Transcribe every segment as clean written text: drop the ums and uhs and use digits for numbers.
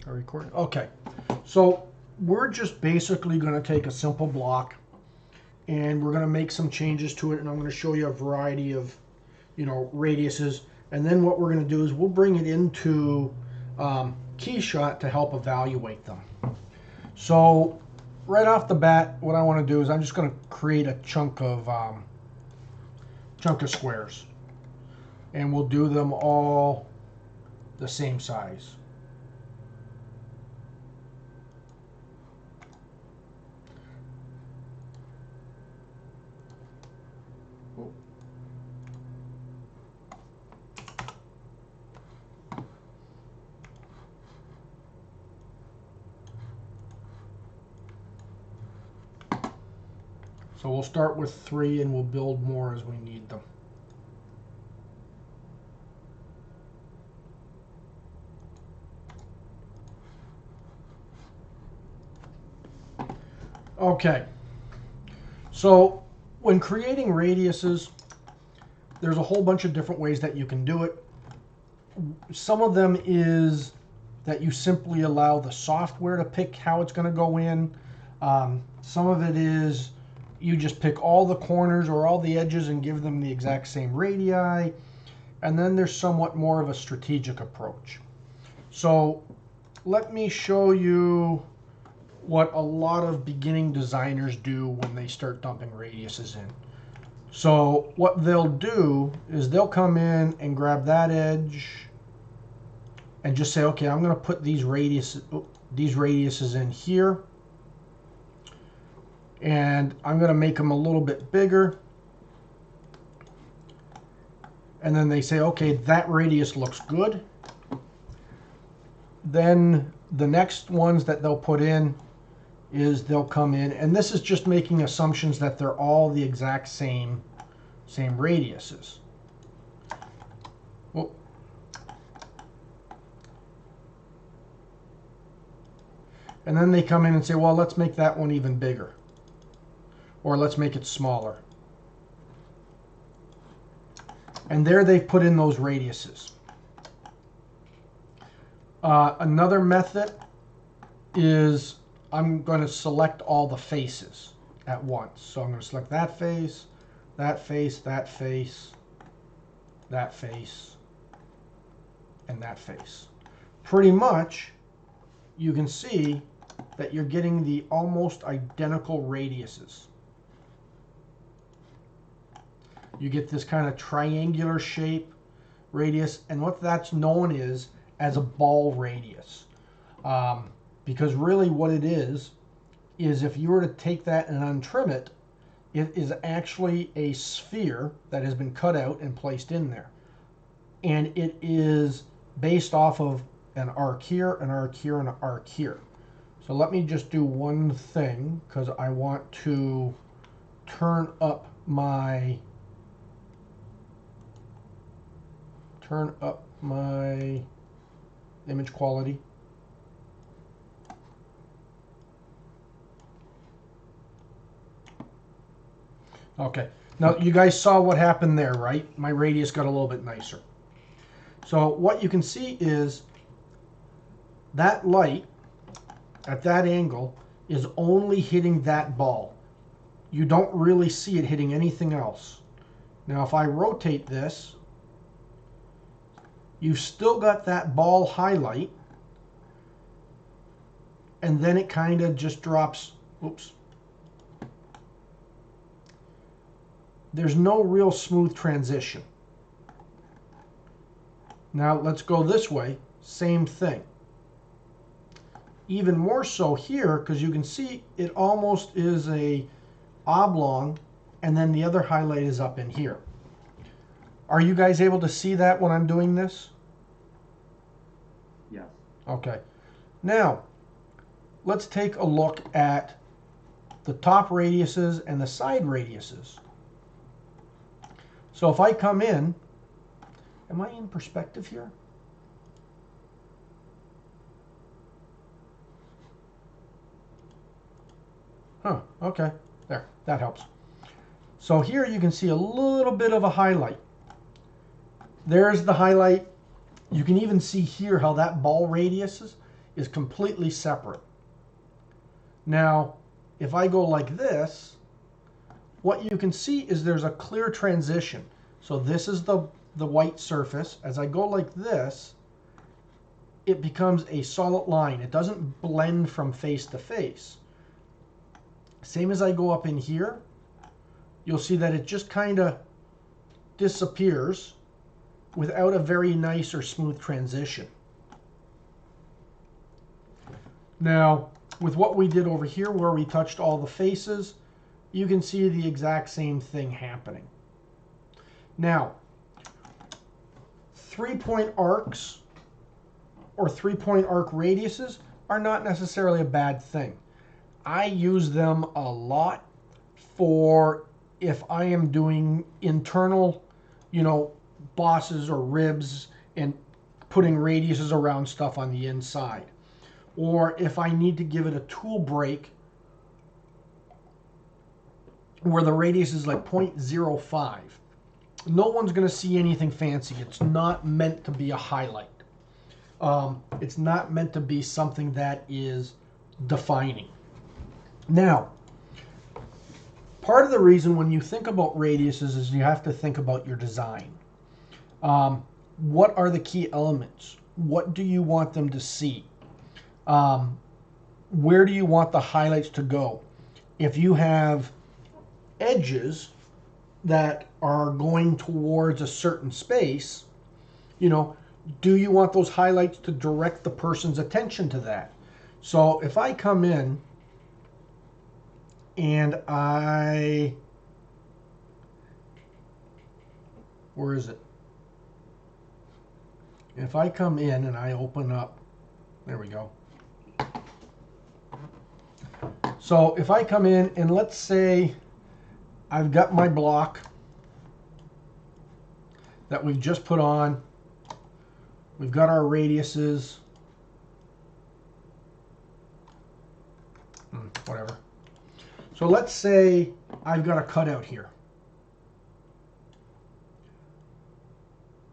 Are we recording? Okay. So we're just basically going to take a simple block and we're going to make some changes to it, and I'm going to show you a variety of, radiuses. And then what we're going to do is we'll bring it into Keyshot to help evaluate them. So right off the bat, what I want to do is I'm just going to create a chunk of squares, and we'll do them all the same size. So we'll start with 3 and we'll build more as we need them. Okay, so when creating radiuses, there's a whole bunch of different ways that you can do it. Some of them is that you simply allow the software to pick how it's going to go in. Some of it is you just pick all the corners or all the edges and give them the exact same radii. And then there's somewhat more of a strategic approach. So let me show you what a lot of beginning designers do when they start dumping radiuses in. So what they'll do is they'll come in and grab that edge and just say, okay, I'm going to put these radiuses in here, and I'm going to make them a little bit bigger. And then they say, okay, that radius looks good. Then the next ones that they'll put in is they'll come in, and this is just making assumptions that they're all the exact same radiuses. Well, and then they come in and say, well, let's make that one even bigger, or let's make it smaller. And there they've put in those radiuses. Another method is I'm going to select all the faces at once. So I'm going to select that face, that face, that face, that face, and that face. Pretty much, you can see that you're getting the almost identical radiuses. You get this kind of triangular shape radius, and what that's known is as a ball radius. Because really what it is if you were to take that and untrim it, it is actually a sphere that has been cut out and placed in there. And it is based off of an arc here, an arc here, and an arc here. So let me just do one thing, because I want to turn up my image quality. Okay, now you guys saw what happened there, right? My radius got a little bit nicer. So what you can see is that light at that angle is only hitting that ball. You don't really see it hitting anything else. Now if I rotate this, you've still got that ball highlight, and then it kind of just drops. Oops. There's no real smooth transition. Now let's go this way, same thing. Even more so here, because you can see it almost is a oblong, and then the other highlight is up in here. Are you guys able to see that when I'm doing this? Yes. Okay. Now, let's take a look at the top radiuses and the side radiuses. So if I come in, am I in perspective here? Huh, okay, there, that helps. So here you can see a little bit of a highlight. There's the highlight. You can even see here how that ball radius is completely separate. Now, if I go like this, what you can see is there's a clear transition. So this is the white surface. As I go like this, it becomes a solid line. It doesn't blend from face to face. Same as I go up in here, you'll see that it just kind of disappears without a very nice or smooth transition. Now, with what we did over here where we touched all the faces, you can see the exact same thing happening. Now, 3-point arcs or 3-point arc radiuses are not necessarily a bad thing. I use them a lot for if I am doing internal, bosses or ribs and putting radiuses around stuff on the inside. Or if I need to give it a tool break where the radius is like 0.05. No one's going to see anything fancy. It's not meant to be a highlight. It's not meant to be something that is defining. Now, part of the reason when you think about radiuses is you have to think about your design. What are the key elements? What do you want them to see? Where do you want the highlights to go? If you have edges that are going towards a certain space, do you want those highlights to direct the person's attention to that? So if I come in and where is it? If I come in and I open up, there we go. So if I come in and let's say I've got my block that we've just put on. We've got our radiuses. Whatever. So let's say I've got a cutout here.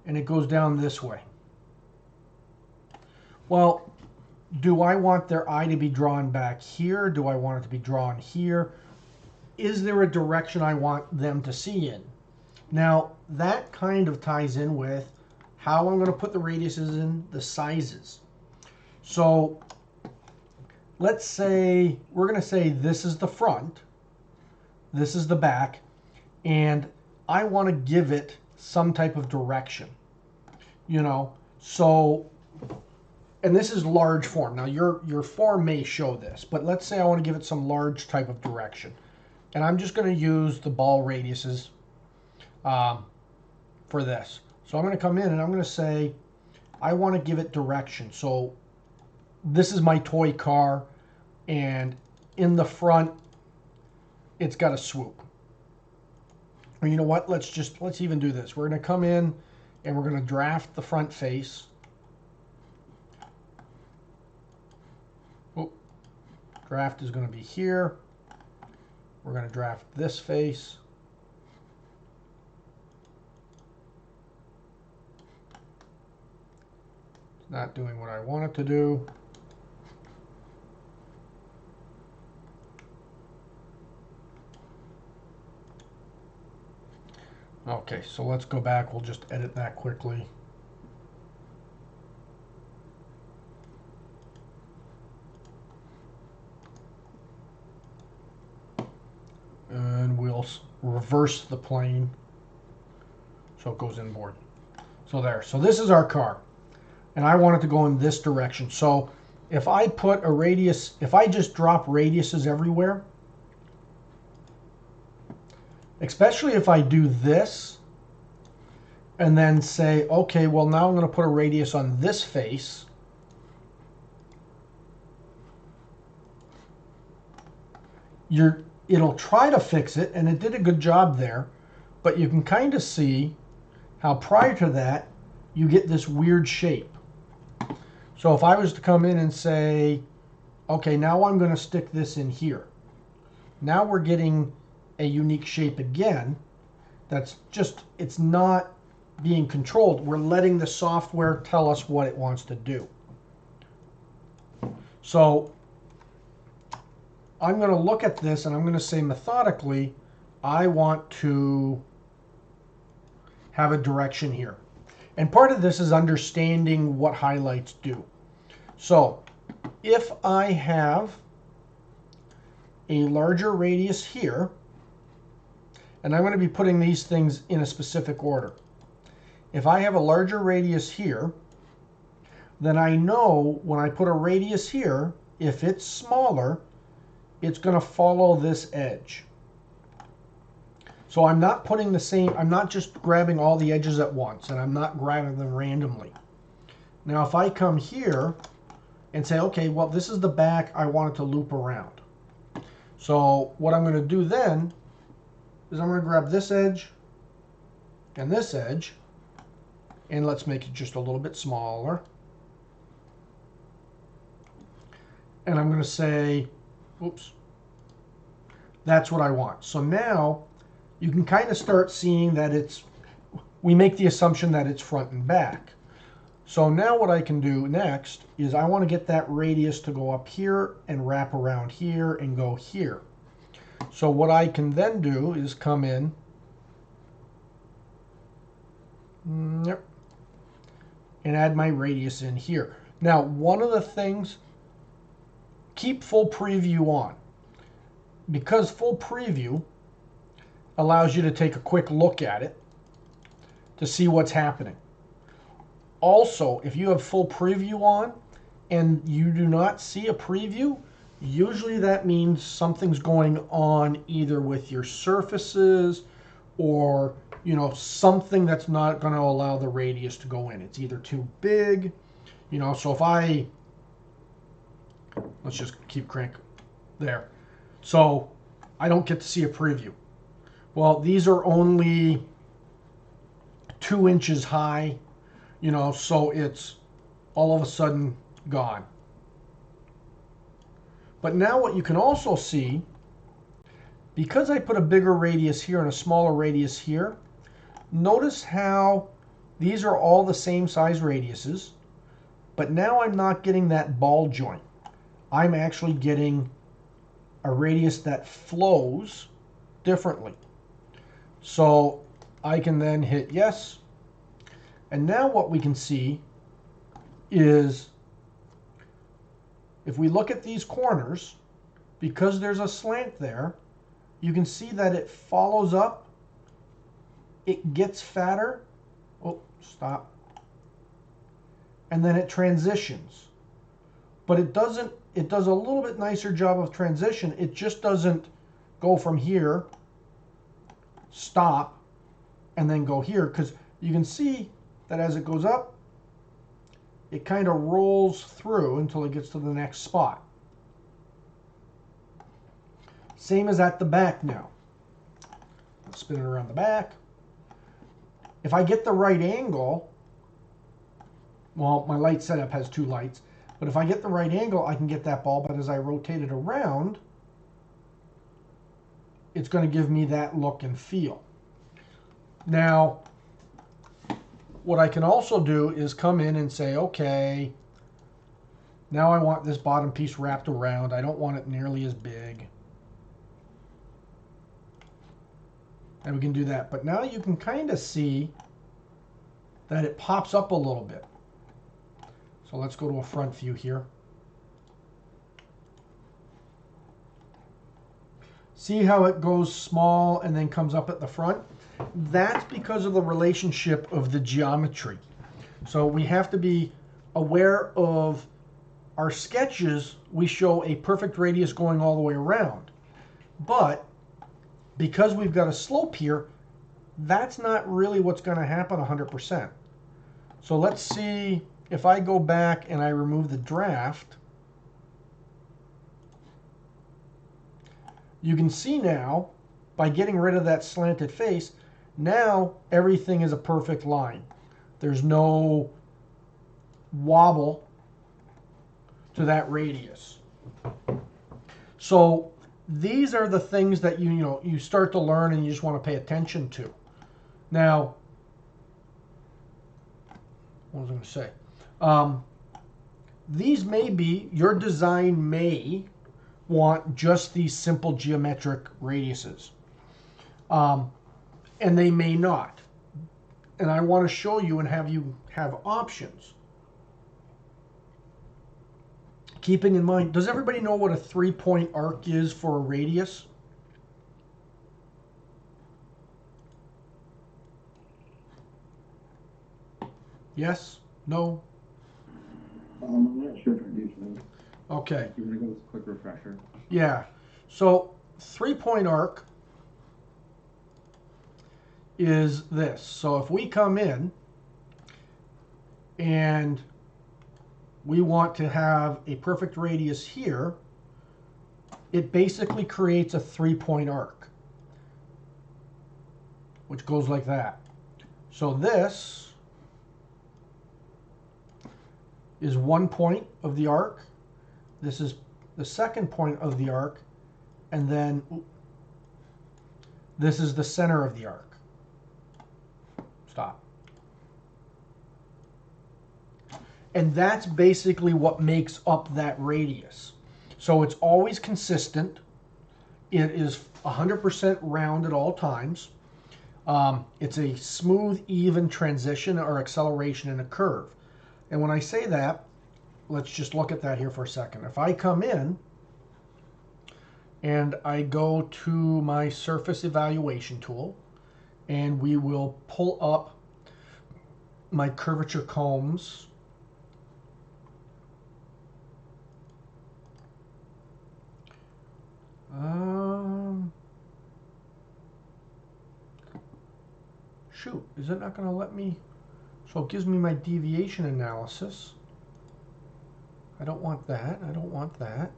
And it goes down this way. Well, do I want their eye to be drawn back here? Do I want it to be drawn here? Is there a direction I want them to see in? Now, that kind of ties in with how I'm going to put the radiuses in, the sizes. So let's say, we're going to say this is the front, this is the back, and I want to give it some type of direction. So, and this is large form. Now your form may show this, but let's say I want to give it some large type of direction. And I'm just going to use the ball radiuses for this. So I'm going to come in and I'm going to say, I want to give it direction. So this is my toy car, and in the front, it's got a swoop. Or you know what? Let's even do this. We're going to come in and we're going to draft the front face. Oh, draft is going to be here. We're going to draft this face. It's not doing what I want it to do. Okay, so let's go back. We'll just edit that quickly. And we'll reverse the plane so it goes inboard. So there. So this is our car. And I want it to go in this direction. So if I put a radius, if I just drop radiuses everywhere, especially if I do this and then say, okay, well now I'm going to put a radius on this face. It'll try to fix it, and it did a good job there, but you can kind of see how prior to that you get this weird shape. So if I was to come in and say, okay, now I'm going to stick this in here. Now we're getting a unique shape again. That's just, it's not being controlled. We're letting the software tell us what it wants to do. So I'm going to look at this and I'm going to say methodically, I want to have a direction here. And part of this is understanding what highlights do. So if I have a larger radius here, and I'm going to be putting these things in a specific order. If I have a larger radius here, then I know when I put a radius here, if it's smaller, it's going to follow this edge. So I'm not putting the same, I'm not just grabbing all the edges at once, and I'm not grabbing them randomly. Now if I come here and say, okay, well this is the back, I want it to loop around. So what I'm going to do then is I'm going to grab this edge and this edge, and let's make it just a little bit smaller. And I'm going to say, oops, that's what I want. So now you can kind of start seeing that we make the assumption that it's front and back. So now what I can do next is I want to get that radius to go up here and wrap around here and go here. So what I can then do is come in, and add my radius in here. Now, one of the things, keep full preview on, because full preview allows you to take a quick look at it to see what's happening. Also, if you have full preview on and you do not see a preview, usually that means something's going on either with your surfaces or, you know, something that's not going to allow the radius to go in. It's either too big, you know, so if let's just keep crank there. So I don't get to see a preview. Well, these are only 2 inches high, you know, so it's all of a sudden gone. But now what you can also see, because I put a bigger radius here and a smaller radius here, notice how these are all the same size radiuses, but now I'm not getting that ball joint. I'm actually getting a radius that flows differently. So I can then hit yes. And now what we can see is if we look at these corners, because there's a slant there, you can see that it follows up, it gets fatter, oh, stop, and then it transitions. But it does a little bit nicer job of transition. It just doesn't go from here, stop, and then go here, because you can see that as it goes up, it kind of rolls through until it gets to the next spot. Same as at the back now. Let's spin it around the back. If I get the right angle, well, my light setup has 2 lights, but if I get the right angle, I can get that ball, but as I rotate it around, it's going to give me that look and feel. Now, what I can also do is come in and say, okay, now I want this bottom piece wrapped around. I don't want it nearly as big. And we can do that. But now you can kind of see that it pops up a little bit. So let's go to a front view here. See how it goes small and then comes up at the front? That's because of the relationship of the geometry. So we have to be aware of our sketches. We show a perfect radius going all the way around. But because we've got a slope here, that's not really what's going to happen 100%. So let's see if I go back and I remove the draft. You can see now, by getting rid of that slanted face, now everything is a perfect line. There's no wobble to that radius. So these are the things that you start to learn and you just want to pay attention to. Now, what was I going to say? these may be, your design may want just these simple geometric radiuses. And they may not. And I want to show you and have you have options. Keeping in mind, does everybody know what a 3-point arc is for a radius? Yes? No? I'm not sure if I do so. Okay. You want to go with a quick refresher? Yeah. So 3-point arc is this. So if we come in and we want to have a perfect radius here, it basically creates a 3-point arc, which goes like that. So this is 1 point of the arc. This is the 2nd point of the arc, and then this is the center of the arc. Stop. And that's basically what makes up that radius. So it's always consistent. It is 100% round at all times. It's a smooth, even transition or acceleration in a curve. And when I say that, let's just look at that here for a second. If I come in and I go to my surface evaluation tool, and we will pull up my curvature combs. Shoot, is it not going to let me? So it gives me my deviation analysis. I don't want that. I don't want that.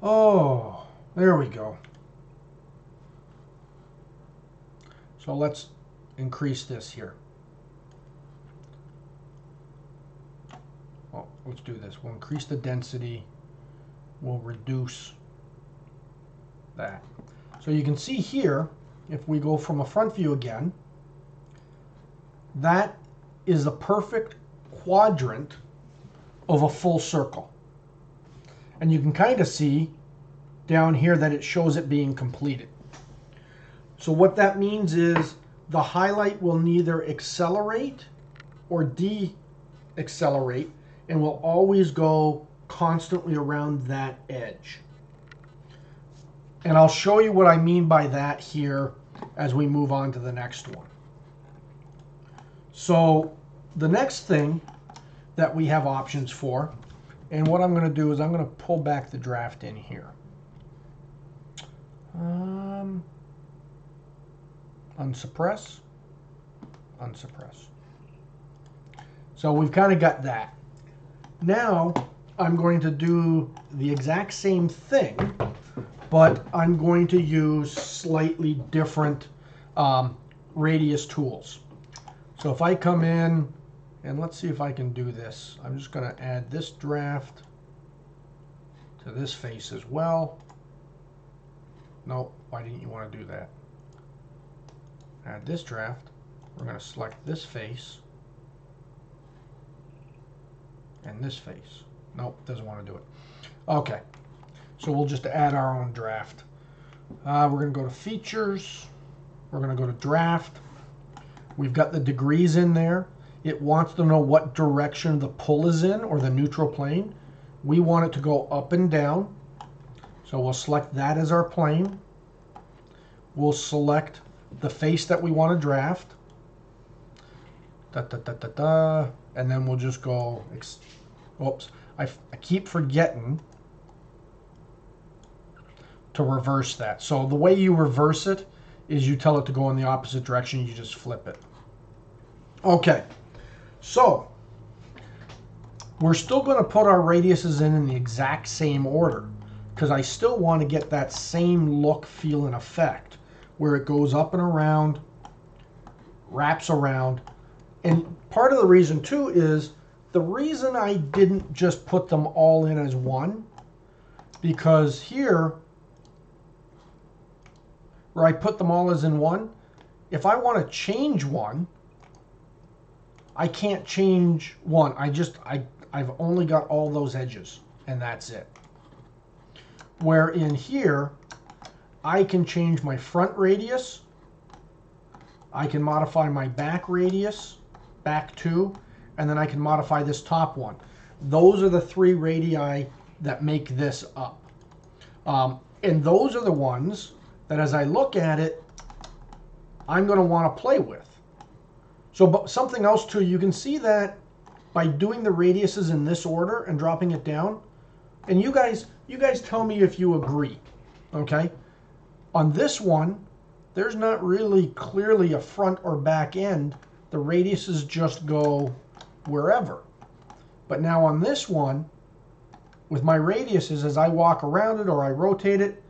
Oh, there we go. So let's increase this here. Oh, let's do this. We'll increase the density. We'll reduce that. So you can see here, if we go from a front view again, that is a perfect quadrant of a full circle. And you can kind of see down here that it shows it being completed. So what that means is the highlight will neither accelerate or de-accelerate, and will always go constantly around that edge. And I'll show you what I mean by that here as we move on to the next one. So the next thing that we have options for, and what I'm going to do is I'm going to pull back the draft in here. Unsuppress, unsuppress. So we've kind of got that. Now I'm going to do the exact same thing, but I'm going to use slightly different radius tools. So if I come in, and let's see if I can do this. I'm just going to add this draft to this face as well. No, why didn't you want to do that? Add this draft. We're going to select this face and this face. Nope, doesn't want to do it. Okay, so we'll just add our own draft. We're going to go to features. We're going to go to draft. We've got the degrees in there. It wants to know what direction the pull is in, or the neutral plane. We want it to go up and down. So we'll select that as our plane. We'll select the face that we want to draft. And then we'll just go, oops, I keep forgetting to reverse that. So the way you reverse it is you tell it to go in the opposite direction, you just flip it. Okay, so we're still going to put our radiuses in the exact same order, because I still want to get that same look, feel, and effect, where it goes up and around, wraps around. And part of the reason too is, the reason I didn't just put them all in as one, because here, where I put them all as in one, if I want to change one, I can't change one. I've only got all those edges, and that's it. Where in here, I can change my front radius. I can modify my back radius, back 2, and then I can modify this top one. Those are the 3 radii that make this up. And those are the ones that as I look at it, I'm going to want to play with. So but something else too, you can see that by doing the radiuses in this order and dropping it down, and you guys tell me if you agree, okay? On this one, there's not really clearly a front or back end. The radiuses just go wherever. But now on this one, with my radiuses, as I walk around it or I rotate it,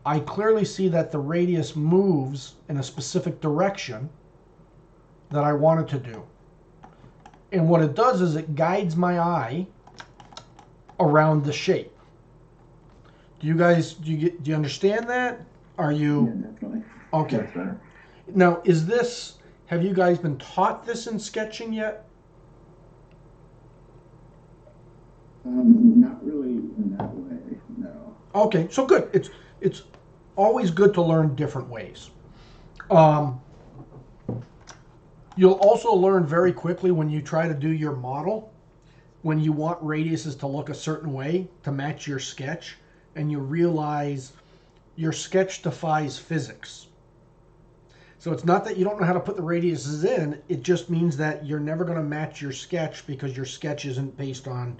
I clearly see that the radius moves in a specific direction that I want it to do. And what it does is it guides my eye around the shape. Do you understand that? Are you? Yeah, definitely. Okay. That's better. Now, have you guys been taught this in sketching yet? Not really in that way, no. Okay, so good. It's always good to learn different ways. You'll also learn very quickly when you try to do your model, when you want radiuses to look a certain way to match your sketch, and you realize your sketch defies physics. So it's not that you don't know how to put the radiuses in, it just means that you're never going to match your sketch because your sketch isn't based on,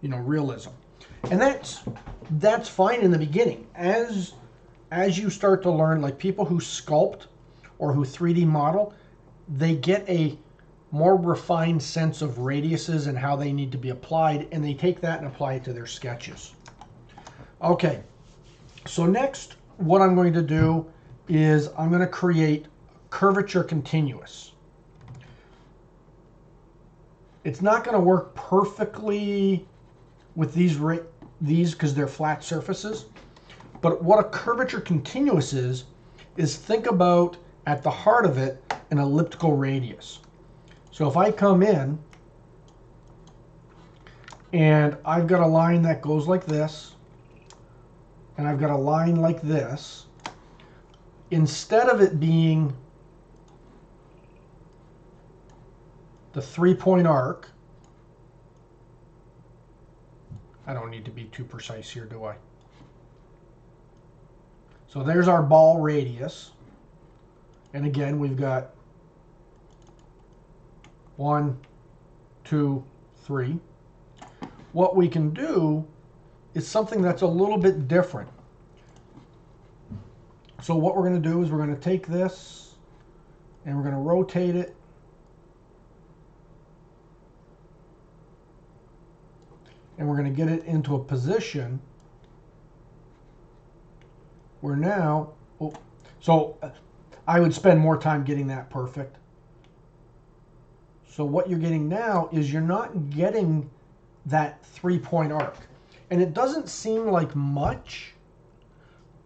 realism. And that's fine in the beginning. As you start to learn, like people who sculpt or who 3D model, they get a more refined sense of radiuses and how they need to be applied, and they take that and apply it to their sketches. Okay, so next what I'm going to do is I'm going to create Curvature Continuous. It's not going to work perfectly with these because they're flat surfaces, but what a Curvature Continuous is think about at the heart of it an elliptical radius. So if I come in and I've got a line that goes like this, and I've got a line like this, instead of it being the 3-point arc, I don't need to be too precise here, do I? So there's our ball radius. And again, we've got 1, 2, 3. What we can do is something that's a little bit different. So what we're going to do is we're going to take this and we're going to rotate it. And we're going to get it into a position where now, I would spend more time getting that perfect. So what you're getting now is you're not getting that 3-point arc. And it doesn't seem like much,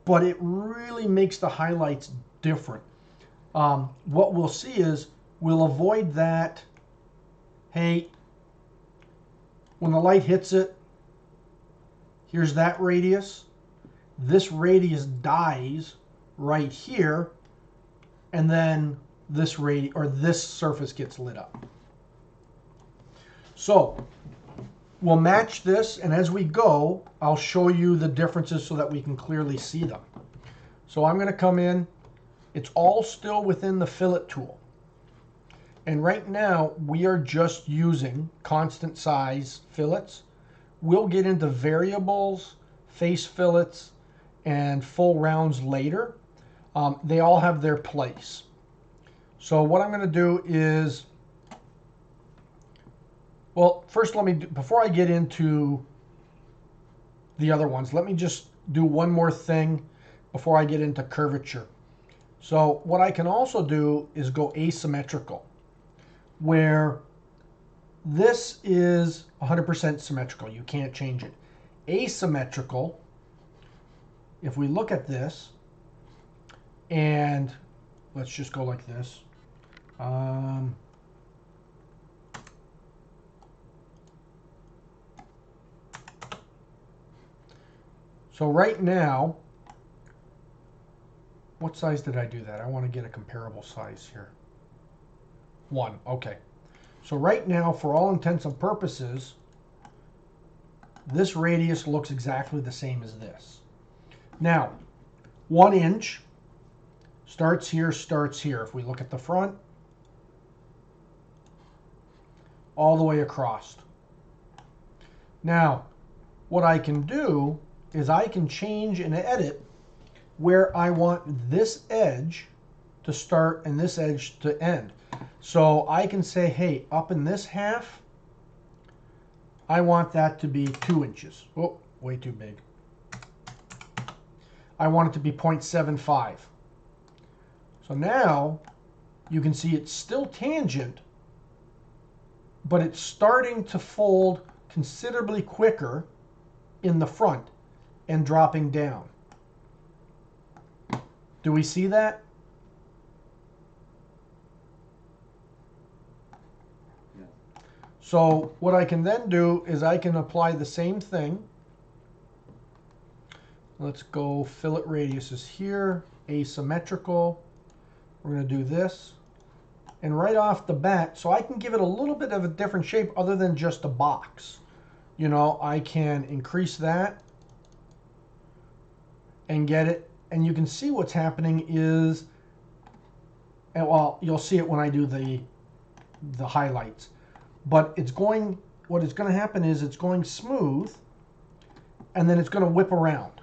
but it really makes the highlights different. What we'll see is we'll avoid that, hey, when the light hits it, here's that radius. This radius dies right here, and then this surface gets lit up. So we'll match this, and as we go, I'll show you the differences so that we can clearly see them. So I'm going to come in. It's all still within the fillet tool. And right now, we are just using constant size fillets. We'll get into variables, face fillets, and full rounds later. They all have their place. So what I'm going to do is, well, first before I get into the other ones, let me just do one more thing before I get into curvature. So what I can also do is go asymmetrical, where this is 100% symmetrical. You can't change it. Asymmetrical, if we look at this, and let's just go like this. So right now, what size did I do that? I want to get a comparable size here. 1, okay. So right now, for all intents and purposes, this radius looks exactly the same as this. Now, 1 inch starts here, starts here. If we look at the front, all the way across. Now, what I can do is I can change and edit where I want this edge to start and this edge to end. So I can say, hey, up in this half, I want that to be 2 inches. Oh, way too big. I want it to be 0.75. So now you can see it's still tangent, but it's starting to fold considerably quicker in the front and dropping down. Do we see that? Yeah. So what I can then do is I can apply the same thing. Let's go fillet radius is here, asymmetrical. We're going to do this. And right off the bat, so I can give it a little bit of a different shape other than just a box. You know, I can increase that and get it. And you can see what's happening is, and well, you'll see it when I do the highlights. But it's going, what is going to happen is it's going smooth, and then it's going to whip around.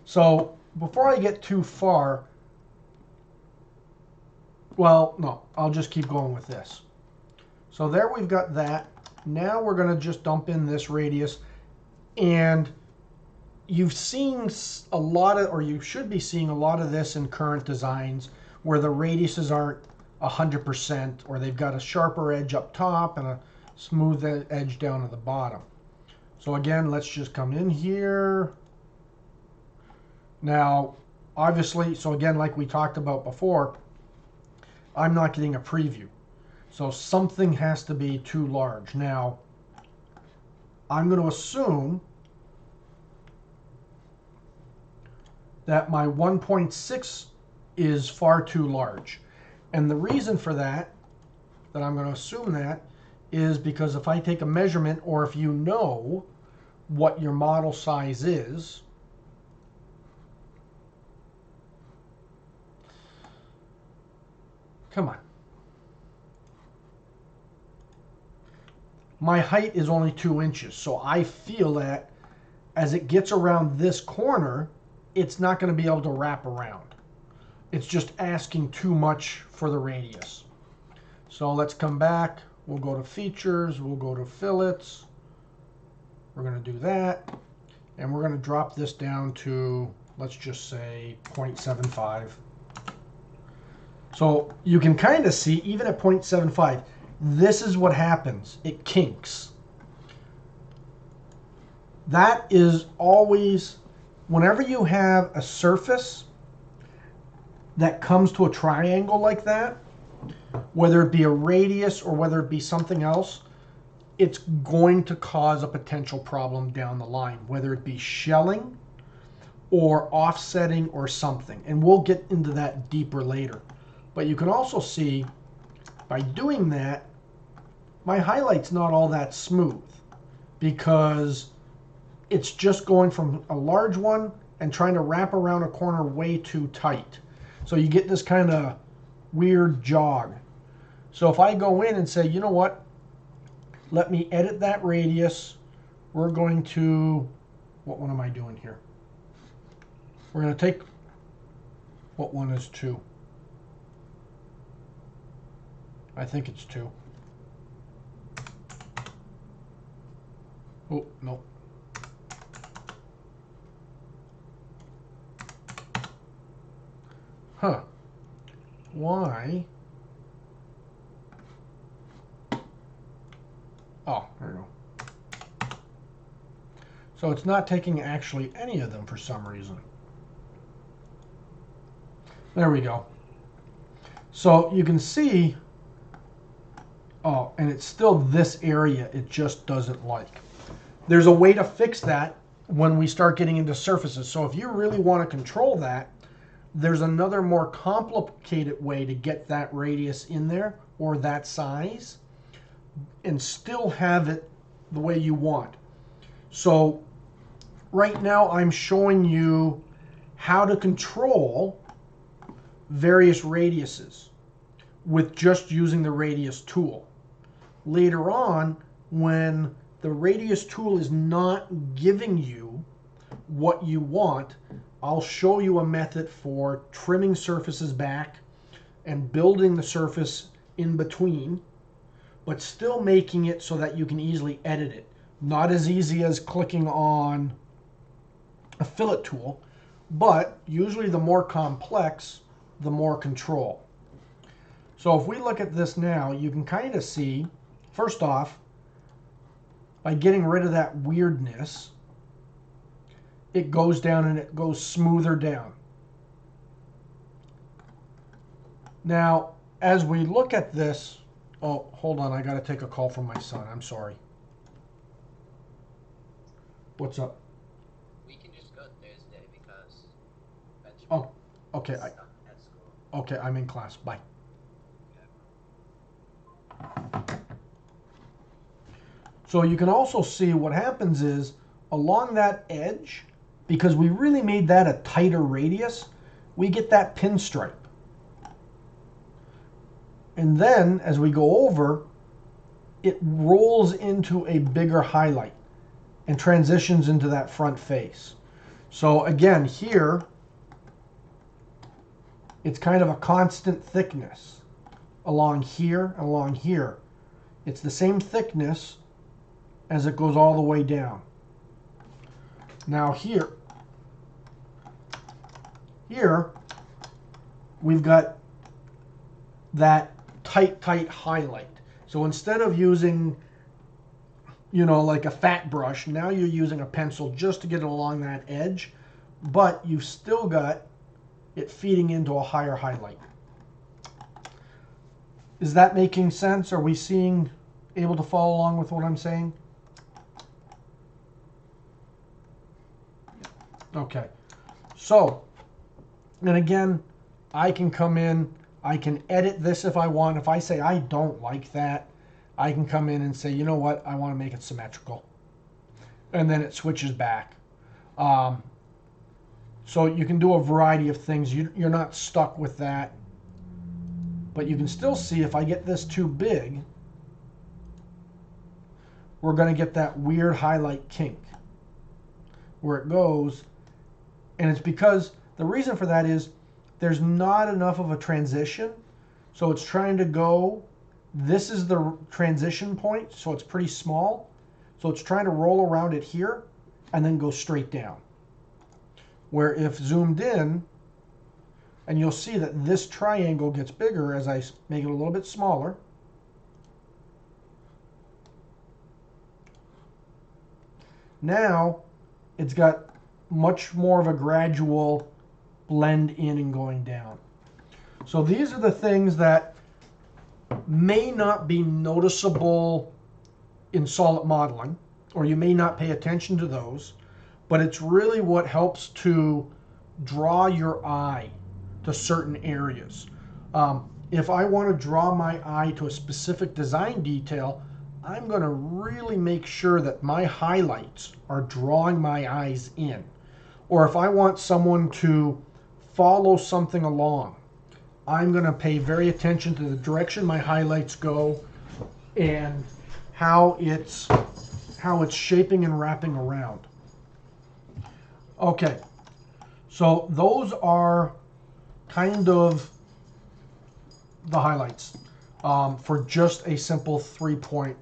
So before I get too far, well, no, I'll just keep going with this. So there we've got that. Now we're going to just dump in this radius. And you've seen a lot of, or you should be seeing a lot of this in current designs where the radiuses aren't 100%, or they've got a sharper edge up top and a smooth edge down at the bottom. So again, let's just come in here. Now, obviously, so again, like we talked about before, I'm not getting a preview. So something has to be too large. Now, I'm going to assume that my 1.6 is far too large. And the reason for that I'm going to assume that, is because if I take a measurement, or if you know what your model size is, come on. My height is only 2 inches, so I feel that as it gets around this corner, it's not going to be able to wrap around. It's just asking too much for the radius. So let's come back. We'll go to features. We'll go to fillets. We're going to do that. And we're going to drop this down to, let's just say, 0.75. So you can kind of see, even at 0.75, this is what happens. It kinks. That is always, whenever you have a surface that comes to a triangle like that, whether it be a radius or whether it be something else, it's going to cause a potential problem down the line, whether it be shelling or offsetting or something. And we'll get into that deeper later. But you can also see, by doing that, my highlight's not all that smooth, because it's just going from a large one and trying to wrap around a corner way too tight. So you get this kind of weird jog. So if I go in and say, you know what, let me edit that radius. We're going to, what one am I doing here? We're going to take, what one is 2? I think it's 2. Oh, no. Huh. Why? Oh, there you go. So it's not taking actually any of them for some reason. There we go. So you can see, oh, and it's still this area it just doesn't like. There's a way to fix that when we start getting into surfaces. So if you really want to control that, there's another more complicated way to get that radius in there or that size and still have it the way you want. So right now I'm showing you how to control various radiuses with just using the radius tool. Later on, when the radius tool is not giving you what you want, I'll show you a method for trimming surfaces back and building the surface in between, but still making it so that you can easily edit it. Not as easy as clicking on a fillet tool, but usually the more complex, the more control. So if we look at this now, you can kind of see, first off, by getting rid of that weirdness, it goes down and it goes smoother down. Now, as we look at this, oh, hold on, I got to take a call from my son. I'm sorry. What's up? We can just go Thursday because Benjamin Oh, okay. is stuck at school. Okay, I'm in class. Bye. So you can also see what happens is along that edge, because we really made that a tighter radius, we get that pinstripe. And then as we go over, it rolls into a bigger highlight and transitions into that front face. So again, here, it's kind of a constant thickness along here and along here. It's the same thickness as it goes all the way down. Now here we've got that tight highlight. So instead of using, you know, like a fat brush, now you're using a pencil just to get it along that edge, but you've still got it feeding into a higher highlight. Is that making sense? Are we able to follow along with what I'm saying? Okay. So, and again, I can come in, I can edit this if I want. If I say I don't like that, I can come in and say, you know what, I want to make it symmetrical. And then it switches back. So you can do a variety of things. You're not stuck with that. But you can still see if I get this too big, we're going to get that weird highlight kink where it goes. And it's because the reason for that is there's not enough of a transition. So it's trying to go, this is the transition point, so it's pretty small. So it's trying to roll around it here and then go straight down. Where if zoomed in, and you'll see that this triangle gets bigger as I make it a little bit smaller. Now it's got much more of a gradual blend in and going down. So these are the things that may not be noticeable in solid modeling, or you may not pay attention to those, but it's really what helps to draw your eye to certain areas. If I want to draw my eye to a specific design detail, I'm going to really make sure that my highlights are drawing my eyes in. Or if I want someone to follow something along, I'm going to pay very attention to the direction my highlights go and how it's shaping and wrapping around. Okay, so those are kind of the highlights for just a simple 3-point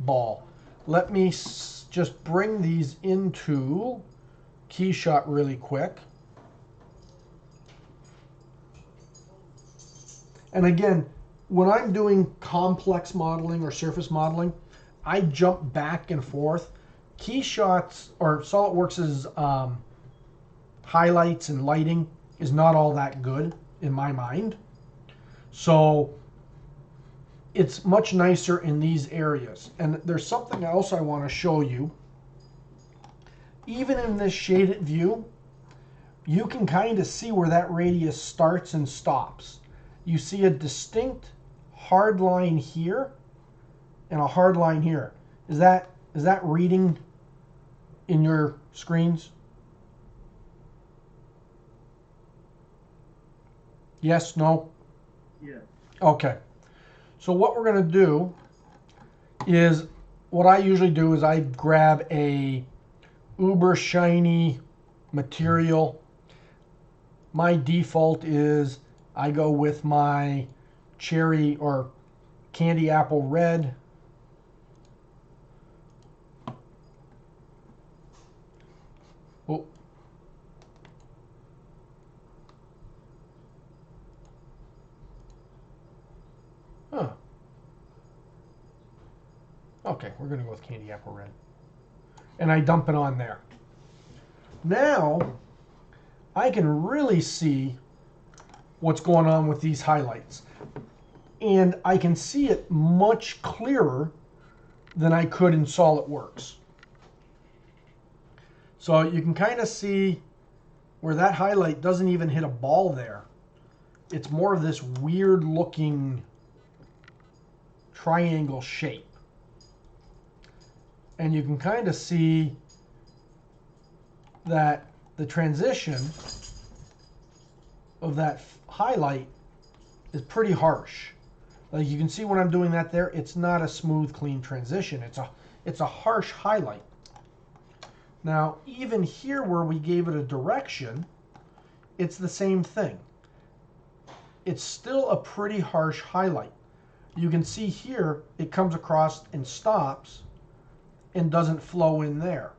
ball. Let me just bring these into Keyshot really quick. And again, when I'm doing complex modeling or surface modeling, I jump back and forth. Keyshots or SolidWorks's highlights and lighting is not all that good. in my mind. So it's much nicer in these areas. And there's something else I want to show you. Even in this shaded view, you can kind of see where that radius starts and stops. You see a distinct hard line here and a hard line here. Is that reading in your screens? Yes, no? Yeah. Okay. So what we're going to do is, what I usually do is I grab a uber shiny material. My default is I go with my cherry or candy apple red. Oh. Huh. Okay, we're going to go with candy apple red. And I dump it on there. Now, I can really see what's going on with these highlights. And I can see it much clearer than I could in SolidWorks. So you can kind of see where that highlight doesn't even hit a ball there. It's more of this weird looking triangle shape. And you can kind of see that the transition of that highlight is pretty harsh. Like you can see when I'm doing that there, it's not a smooth, clean transition. It's a harsh highlight. Now, even here where we gave it a direction, it's the same thing. It's still a pretty harsh highlight. You can see here, it comes across and stops and doesn't flow in there.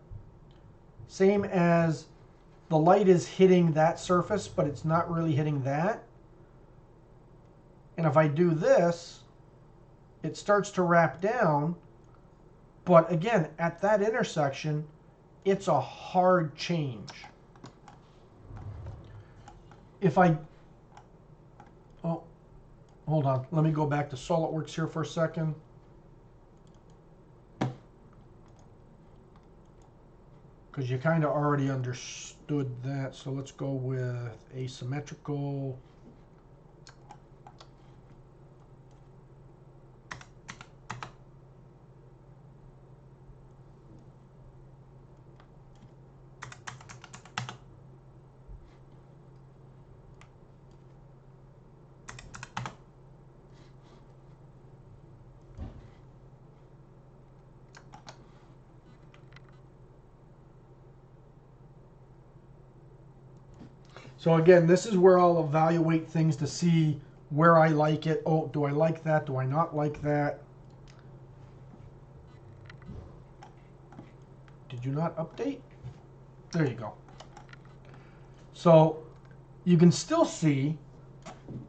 Same as the light is hitting that surface, but it's not really hitting that. And if I do this, it starts to wrap down. But again, at that intersection, it's a hard change. If I, oh, hold on. Let me go back to SolidWorks here for a second. Because you kind of already understood that. So let's go with asymmetrical. So again, this is where I'll evaluate things to see where I like it. Oh, do I like that? Do I not like that? Did you not update? There you go. So you can still see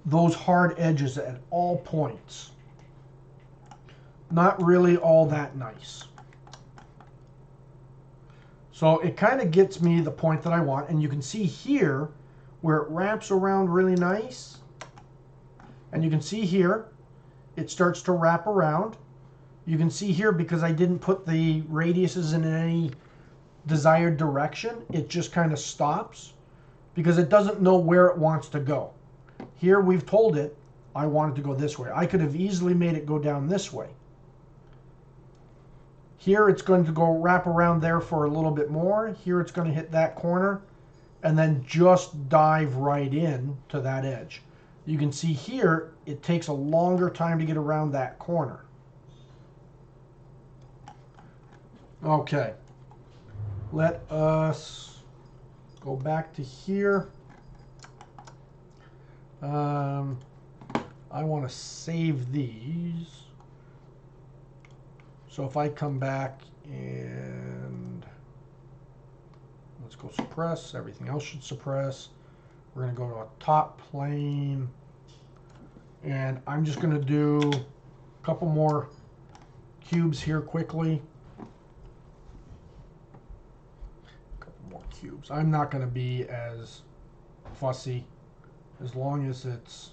those hard edges at all points. Not really all that nice. So it kind of gets me the point that I want. And you can see here where it wraps around really nice. And you can see here, it starts to wrap around. You can see here, because I didn't put the radiuses in any desired direction, it just kind of stops because it doesn't know where it wants to go. Here we've told it, I want it to go this way. I could have easily made it go down this way. Here it's going to go wrap around there for a little bit more. Here it's going to hit that corner and then just dive right in to that edge. You can see here, it takes a longer time to get around that corner. Okay. Let us go back to here. I want to save these. So if I come back and let's go suppress, everything else should suppress. We're going to go to a top plane. And I'm just going to do a couple more cubes here quickly. A couple more cubes. I'm not going to be as fussy as long as it's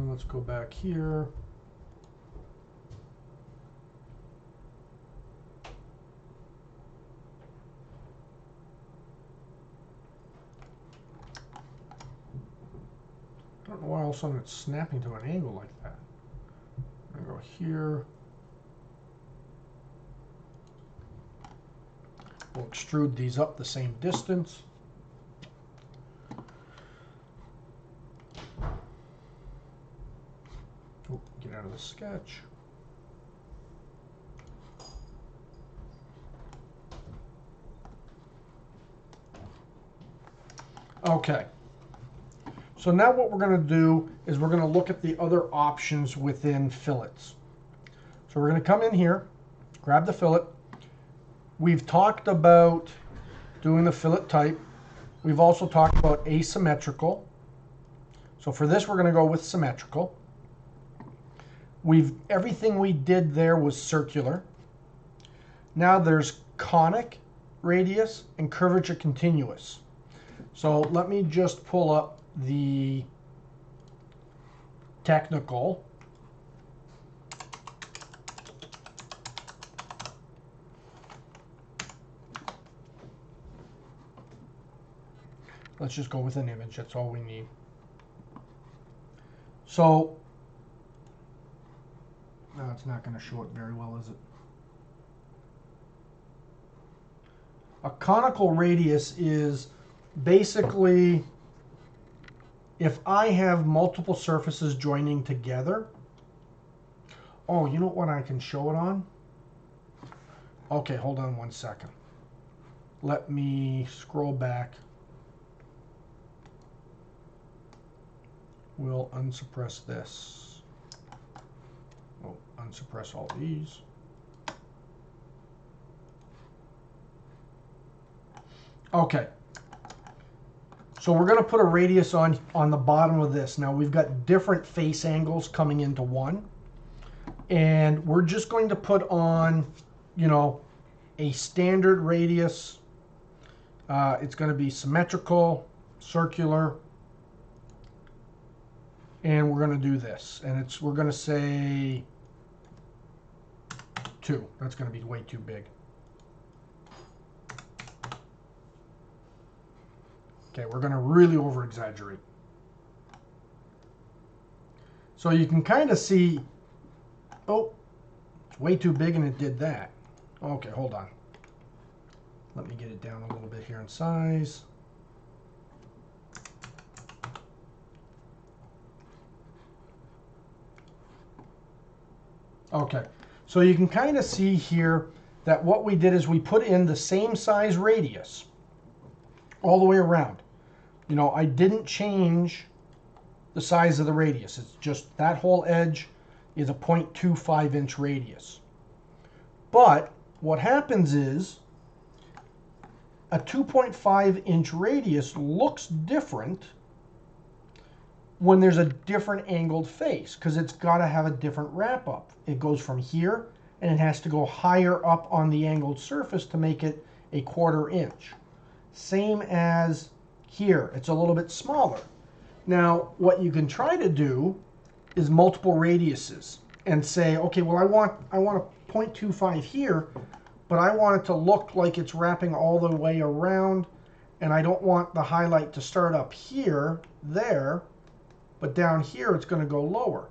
let's go back here. I don't know why all of a sudden it's snapping to an angle like that. I'm going to go here. We'll extrude these up the same distance. Oh, get out of the sketch. Okay. So now what we're going to do is we're going to look at the other options within fillets. So we're going to come in here, grab the fillet. We've talked about doing the fillet type. We've also talked about asymmetrical. So for this, we're going to go with symmetrical. Everything we did there was circular. Now there's Conic Radius and Curvature Continuous. So let me just pull up the technical. Let's just go with an image. That's all we need. So, no, it's not going to show it very well, is it? A conical radius is basically if I have multiple surfaces joining together. Oh, you know what I can show it on? Okay, hold on one second. Let me scroll back. We'll unsuppress this. Oh, unsuppress all these. Okay. So we're going to put a radius on the bottom of this. Now we've got different face angles coming into one. And we're just going to put on, you know, a standard radius. It's going to be symmetrical, circular. And we're going to do this. And we're going to say 2. That's going to be way too big. Okay, we're going to really over-exaggerate. So you can kind of see, oh, it's way too big and it did that. Okay, hold on. Let me get it down a little bit here in size. Okay, so you can kind of see here that what we did is we put in the same size radius all the way around. You know, I didn't change the size of the radius. It's just that whole edge is a 0.25 inch radius. But what happens is a 2.5 inch radius looks different when there's a different angled face, because it's got to have a different wrap up. It goes from here and it has to go higher up on the angled surface to make it a 1/4 inch. Same as here, it's a little bit smaller. Now, what you can try to do is multiple radiuses and say, okay, well, I want a 0.25 here, but I want it to look like it's wrapping all the way around, and I don't want the highlight to start up here, there, but down here it's going to go lower.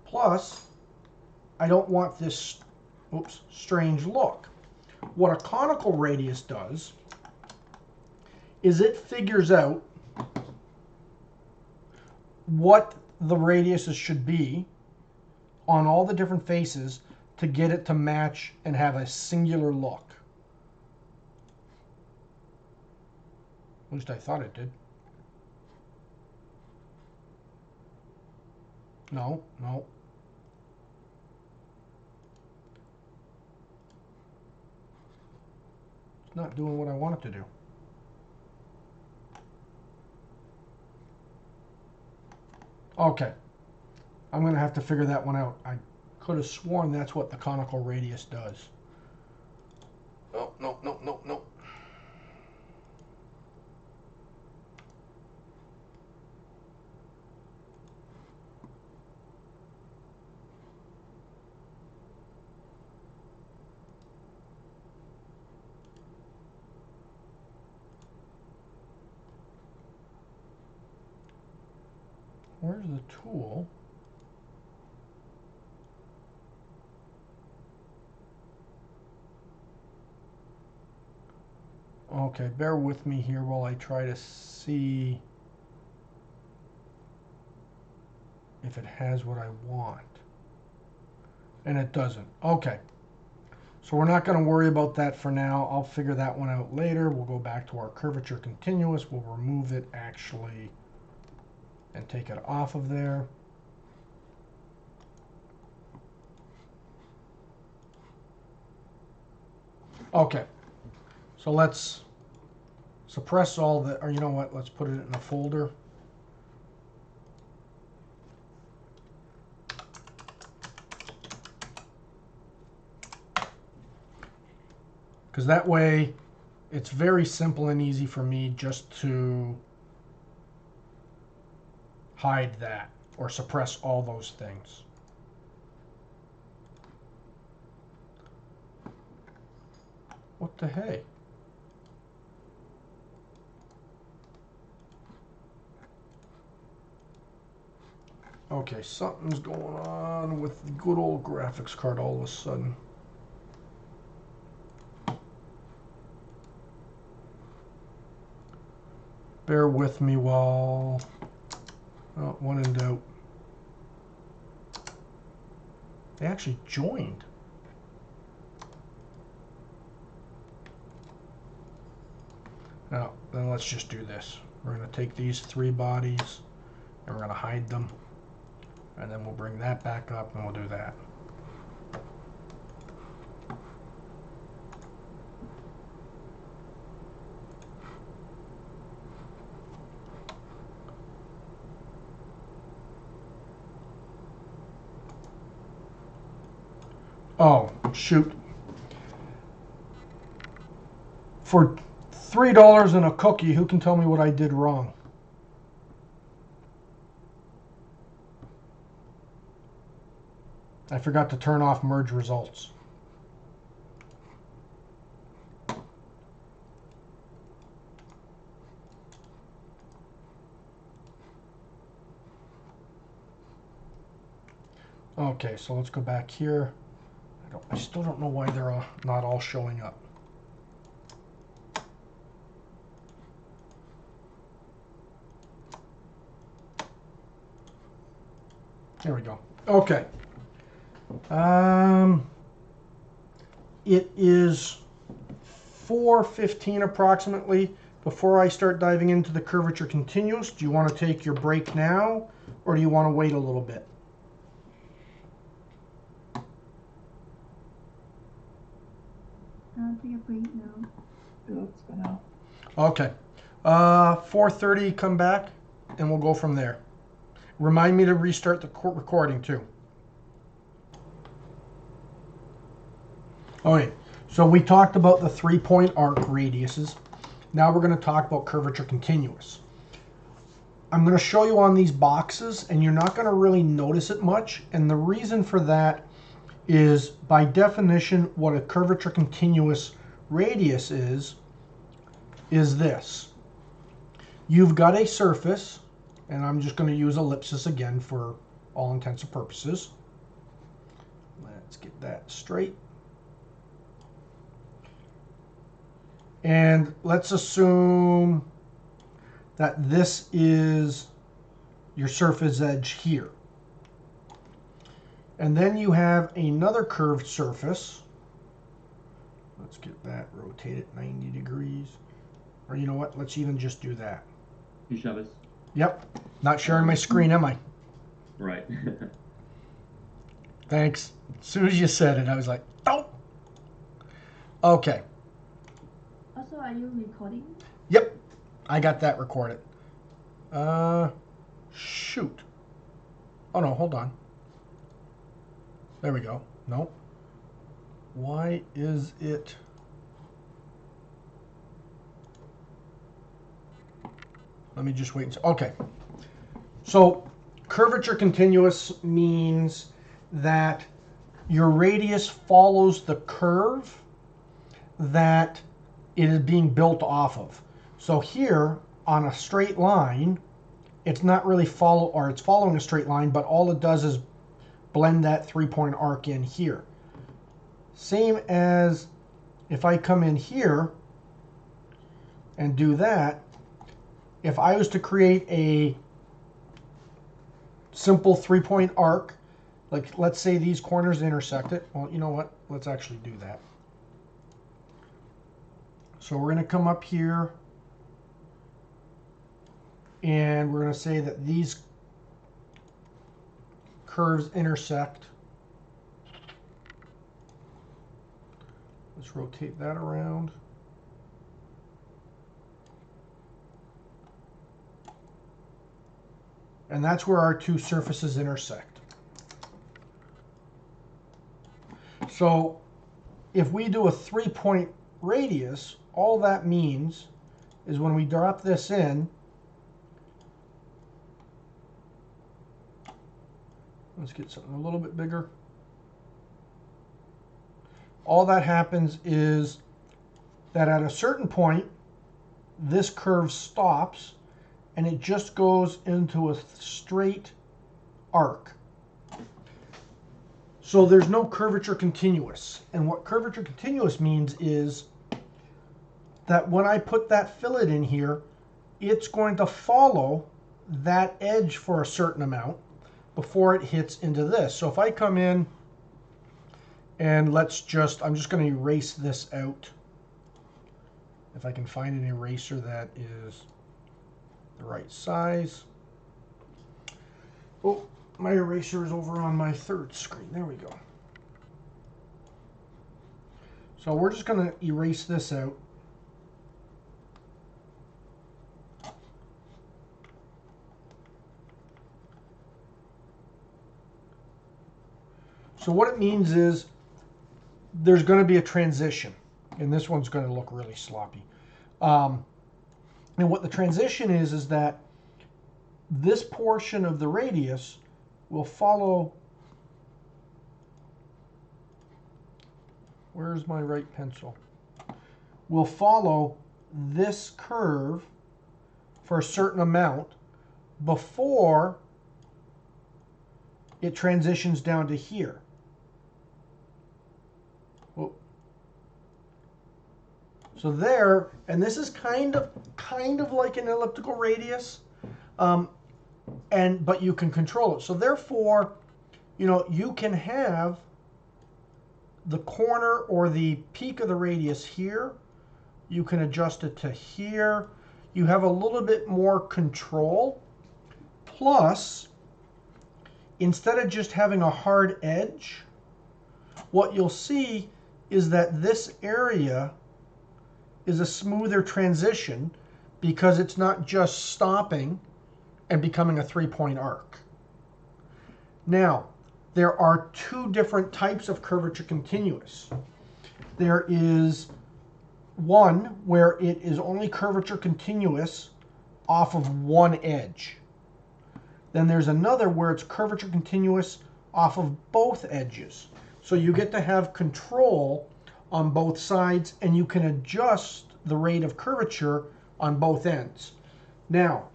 Plus, I don't want this, oops, strange look. What a conical radius does is it figures out what the radiuses should be on all the different faces to get it to match and have a singular look. At least I thought it did. No, no. It's not doing what I want it to do. Okay. I'm going to have to figure that one out. I Could have sworn that's what the conical radius does. Oh, no, no, no, no. Where's the tool? Okay, bear with me here while I try to see if it has what I want. And it doesn't. Okay. So we're not going to worry about that for now. I'll figure that one out later. We'll go back to our curvature continuous. We'll remove it actually and take it off of there. Okay. So let's suppress all the, or you know what, let's put it in a folder. Because that way it's very simple and easy for me just to hide that or suppress all those things. What the hey? Okay, something's going on with the good old graphics card all of a sudden. Bear with me while... Oh, when in doubt. They actually joined. Now, then let's just do this. We're going to take these three bodies and we're going to hide them. And then we'll bring that back up and we'll do that. Oh, shoot. For $3 and a cookie, who can tell me what I did wrong? I forgot to turn off merge results. Okay, so let's go back here. I still don't know why they're not all showing up. There we go. Okay. It is 4:15 approximately. Before I start diving into the curvature continuous, do you want to take your break now, or do you want to wait a little bit? Take a break now. Yeah, it's been out. Okay. 4:30, come back, and we'll go from there. Remind me to restart the recording too. Okay, so we talked about the 3-point arc radiuses. Now we're going to talk about curvature continuous. I'm going to show you on these boxes, and you're not going to really notice it much. And the reason for that is, by definition, what a curvature continuous radius is this. You've got a surface, and I'm just going to use ellipsis again for all intents and purposes. Let's get that straight. And let's assume that this is your surface edge here. And then you have another curved surface. Let's get that rotated 90 degrees. Or you know what? Let's even just do that. You shove us. Yep. Not sharing my screen, am I? Right. Thanks. As soon as you said it, I was like, oh! Okay. Also, are you recording? Yep. I got that recorded. Shoot. Oh no, hold on. There we go. No. Why is it? Let me just wait and see. Okay. So curvature continuous means that your radius follows the curve that it is being built off of. So here on a straight line, it's not really it's following a straight line, but all it does is blend that 3-point arc in here. Same as if I come in here and do that, if I was to create a simple 3-point arc, like let's say these corners intersect it. Well, you know what? Let's actually do that. So we're going to come up here and we're going to say that these curves intersect. Let's rotate that around. And that's where our two surfaces intersect. So if we do a 3-point radius, all that means is when we drop this in, let's get something a little bit bigger. All that happens is that at a certain point, this curve stops and it just goes into a straight arc. So there's no curvature continuous. And what curvature continuous means is that when I put that fillet in here, it's going to follow that edge for a certain amount before it hits into this. So if I come in and I'm just going to erase this out. If I can find an eraser that is the right size. Oh, my eraser is over on my third screen. There we go. So we're just going to erase this out. So what it means is there's going to be a transition, and this one's going to look really sloppy. And what the transition is that this portion of the radius will follow. Where's my right pencil? Will follow this curve for a certain amount before it transitions down to here. So there, and this is kind of like an elliptical radius, but you can control it. So therefore, you can have the corner or the peak of the radius here. You can adjust it to here. You have a little bit more control. Plus, instead of just having a hard edge, what you'll see is that this area is a smoother transition because it's not just stopping and becoming a 3-point arc. Now, there are two different types of curvature continuous. There is one where it is only curvature continuous off of one edge. Then there's another where it's curvature continuous off of both edges. So you get to have control on both sides, and you can adjust the rate of curvature on both ends. Now,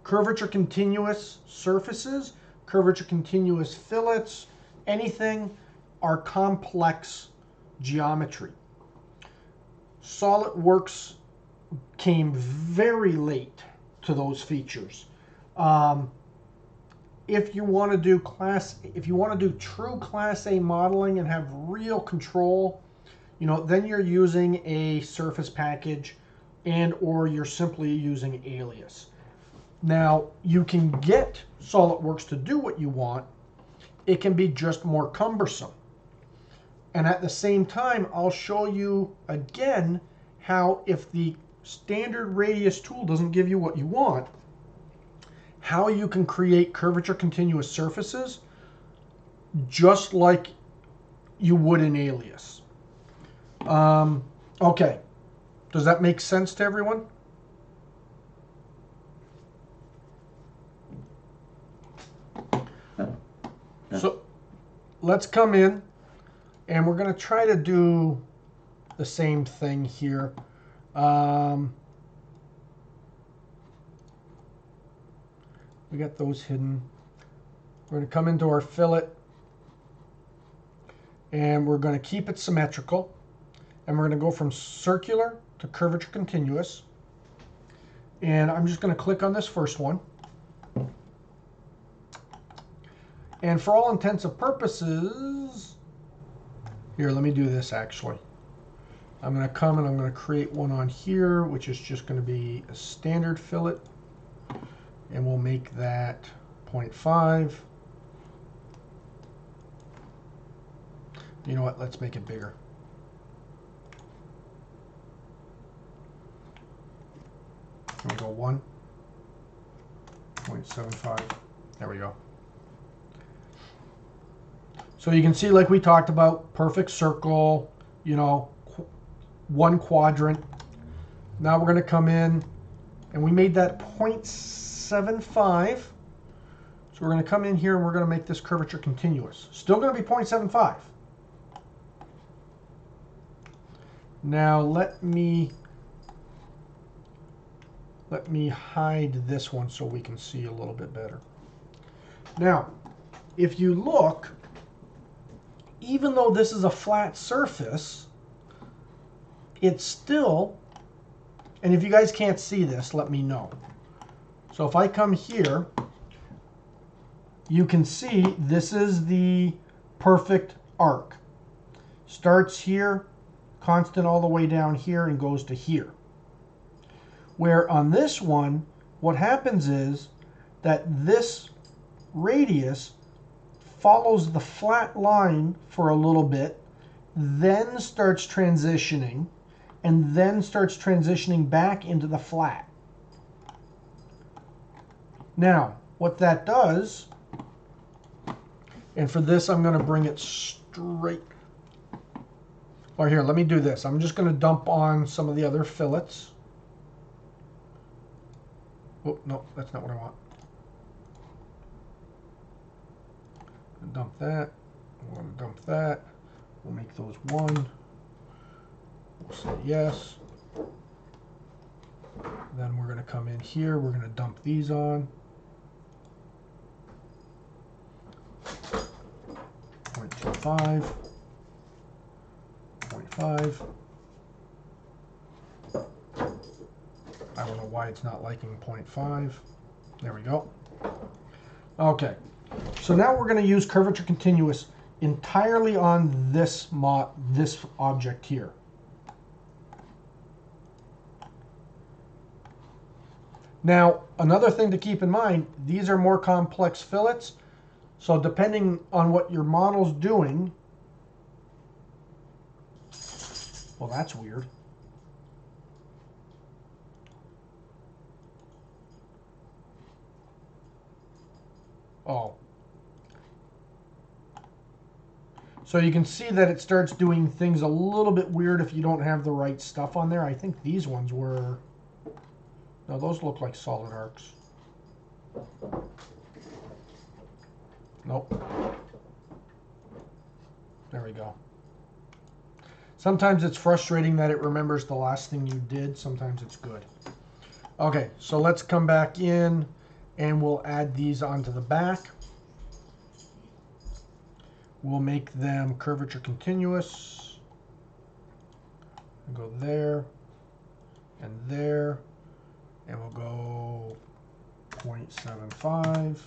curvature continuous surfaces, curvature continuous fillets, anything are complex geometry. SolidWorks came very late to those features. If you want to do true Class A modeling and have real control, then you're using a surface package or you're simply using Alias. Now, you can get SolidWorks to do what you want. It can be just more cumbersome. And at the same time, I'll show you again how if the standard radius tool doesn't give you what you want, how you can create curvature continuous surfaces just like you would in Alias. Okay, does that make sense to everyone? So let's come in and we're going to try to do the same thing here. We got those hidden. We're going to come into our fillet and we're going to keep it symmetrical, and we're going to go from circular to curvature continuous, and I'm just going to click on this first one, and for all intents and purposes, here, let me do this actually. I'm going to come and I'm going to create one on here, which is just going to be a standard fillet, and we'll make that 0.5. You know what, let's make it bigger. Here we go, 1.75. There we go. So you can see, like we talked about, perfect circle, you know, one quadrant. Now we're going to come in, and we made that 0.75. So we're going to come in here and we're going to make this curvature continuous. Still going to be 0.75. Now let me hide this one so we can see a little bit better. Now, if you look, even though this is a flat surface, it's still, and if you guys can't see this, let me know. So if I come here, you can see this is the perfect arc. Starts here, constant all the way down here, and goes to here. Where on this one, what happens is that this radius follows the flat line for a little bit, then starts transitioning, and then starts transitioning back into the flat. Now, what that does, and for this I'm going to bring it straight. Or here, let me do this. I'm just going to dump on some of the other fillets. Oh, no, that's not what I want. Dump that. I want to dump that. We'll make those 1. We'll say yes. Then we're going to come in here. We're going to dump these on. 0.25. 0.5. I don't know why it's not liking 0.5. There we go. Okay. So now we're going to use curvature continuous entirely on this object here. Now, another thing to keep in mind, these are more complex fillets, so depending on what your model's doing, well, that's weird. Oh. So you can see that it starts doing things a little bit weird if you don't have the right stuff on there. I think these ones were... No, those look like solid arcs. Nope. There we go. Sometimes it's frustrating that it remembers the last thing you did. Sometimes it's good. Okay, so let's come back in and we'll add these onto the back. We'll make them curvature continuous. Go there and there, and we'll go 0.75.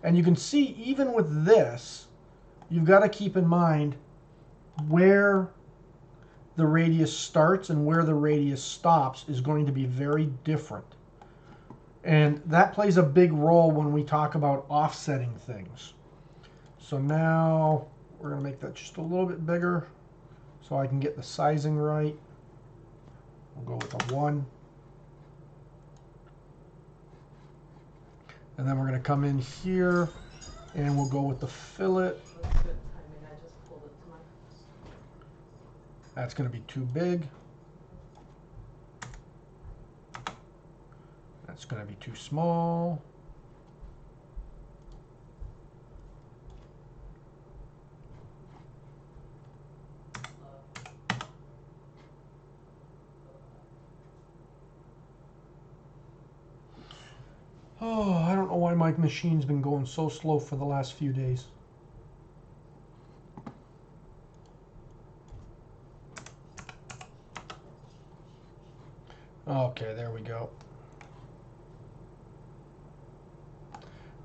And you can see, even with this, you've got to keep in mind where the radius starts and where the radius stops is going to be very different. And that plays a big role when we talk about offsetting things. So now we're going to make that just a little bit bigger so I can get the sizing right. We'll go with a 1. And then we're going to come in here and we'll go with the fillet. That's going to be too big. That's going to be too small. Oh, I don't know why my machine's been going so slow for the last few days. Okay, there we go.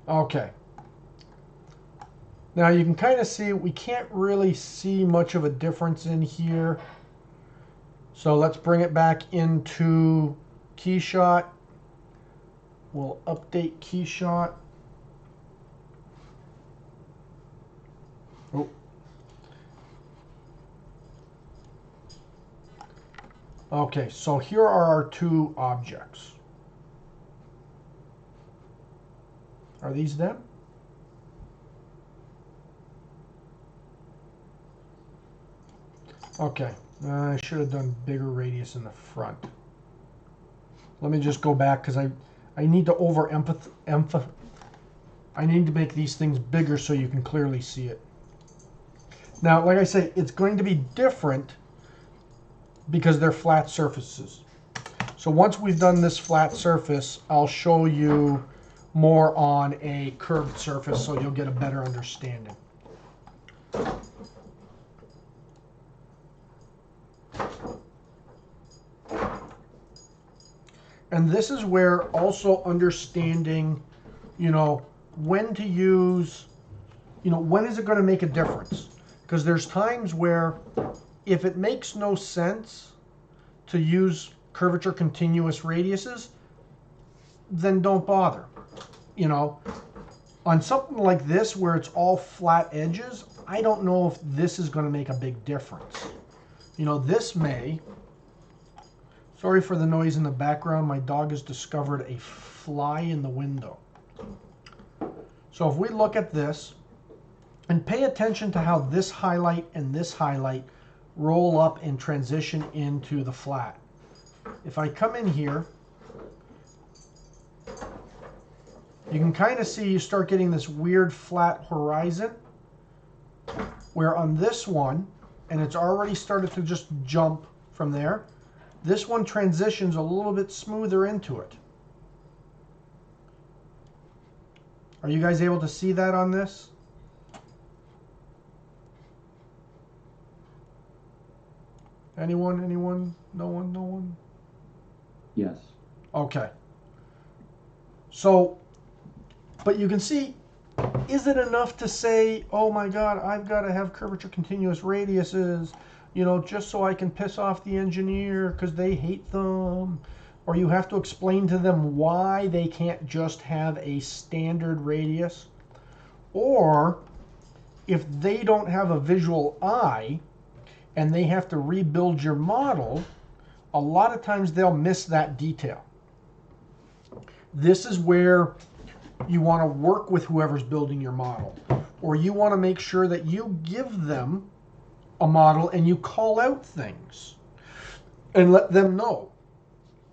Okay. Now you can kind of see, we can't really see much of a difference in here. So let's bring it back into Keyshot. We'll update Keyshot. Oh. Okay, so here are our two objects. Are these them? Okay, I should have done bigger radius in the front. Let me just go back because I need to I need to make these things bigger so you can clearly see it. Now, like I say, it's going to be different because they're flat surfaces. So once we've done this flat surface, I'll show you more on a curved surface so you'll get a better understanding. And this is where also understanding, you know, when to use, you know, when is it going to make a difference? Because there's times where if it makes no sense to use curvature continuous radiuses, then don't bother. You know, on something like this where it's all flat edges, I don't know if this is going to make a big difference. You know, this may. Sorry for the noise in the background. My dog has discovered a fly in the window. So if we look at this and pay attention to how this highlight and this highlight roll up and transition into the flat. If I come in here, you can kind of see you start getting this weird flat horizon where on this one, and it's already started to just jump from there, this one transitions a little bit smoother into it. Are you guys able to see that on this? Anyone? Anyone? No one? No one? Yes. Okay. So, but you can see, is it enough to say, oh my God, I've got to have curvature continuous radiuses, you know, just so I can piss off the engineer because they hate them? Or you have to explain to them why they can't just have a standard radius? Or if they don't have a visual eye and they have to rebuild your model, a lot of times they'll miss that detail. This is where you want to work with whoever's building your model, or you want to make sure that you give them a model and you call out things and let them know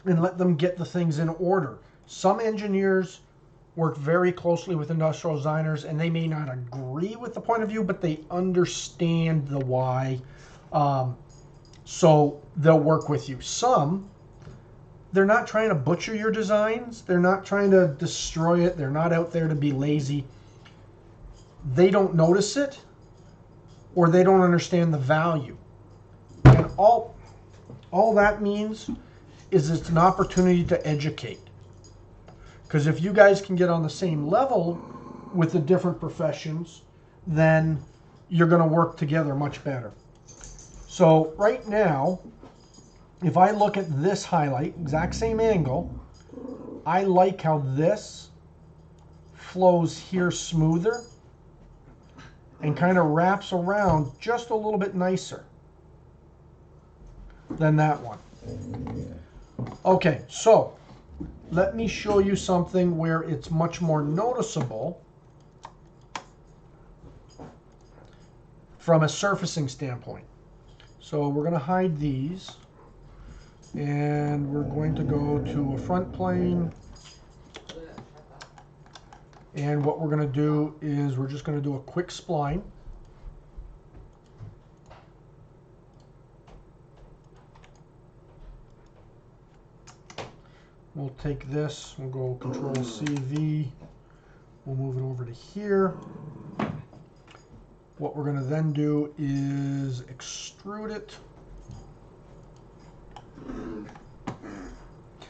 and let them get the things in order. Some engineers work very closely with industrial designers and they may not agree with the point of view, but they understand the why. So they'll work with you. Some, they're not trying to butcher your designs. They're not trying to destroy it. They're not out there to be lazy. They don't notice it, or they don't understand the value. And all that means is it's an opportunity to educate. Because if you guys can get on the same level with the different professions, then you're going to work together much better. So right now, if I look at this highlight, exact same angle, I like how this flows here smoother and kind of wraps around just a little bit nicer than that one. Okay, so let me show you something where it's much more noticeable from a surfacing standpoint. So we're going to hide these, and we're going to go to a front plane. And what we're going to do is we're just going to do a quick spline. We'll take this, we'll go Control CV, we'll move it over to here. What we're going to then do is extrude it.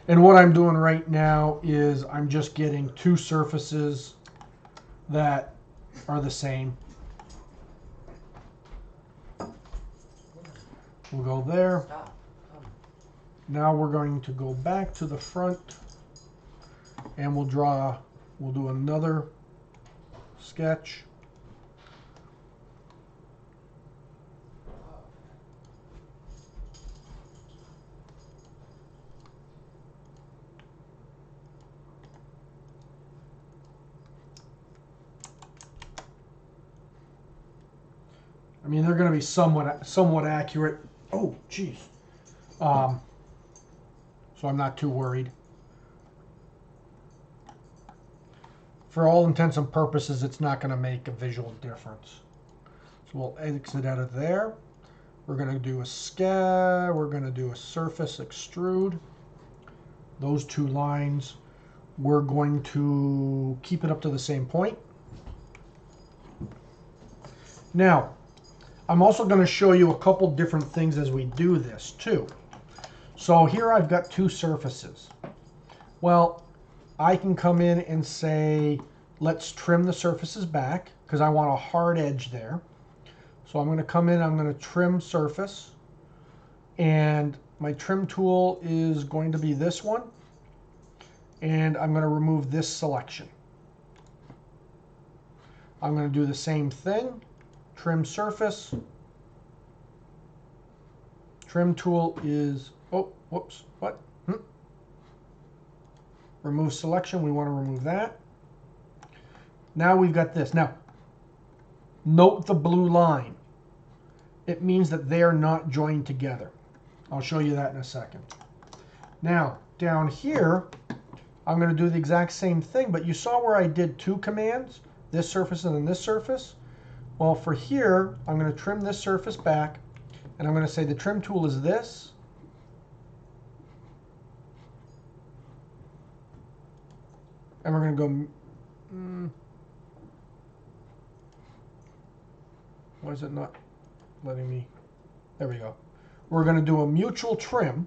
And what I'm doing right now is I'm just getting two surfaces that are the same. We'll go there. Now we're going to go back to the front and we'll do another sketch. I mean, they're going to be somewhat accurate. Oh, geez. So I'm not too worried. For all intents and purposes, it's not going to make a visual difference. So we'll exit out of there. We're going to do we're going to do a surface extrude. Those two lines, we're going to keep it up to the same point. Now, I'm also going to show you a couple different things as we do this too. So here I've got two surfaces. Well, I can come in and say, let's trim the surfaces back because I want a hard edge there. So I'm going to come in, I'm going to trim surface, and my trim tool is going to be this one, and I'm going to remove this selection. I'm going to do the same thing, trim surface. Trim tool is, oh, whoops, what? Remove selection, we want to remove that. Now we've got this. Now, note the blue line. It means that they are not joined together. I'll show you that in a second. Now, down here, I'm going to do the exact same thing, but you saw where I did two commands, this surface and then this surface? Well, for here, I'm going to trim this surface back, and I'm going to say the trim tool is this. And we're going to go, why is it not letting me? There we go. We're going to do a mutual trim,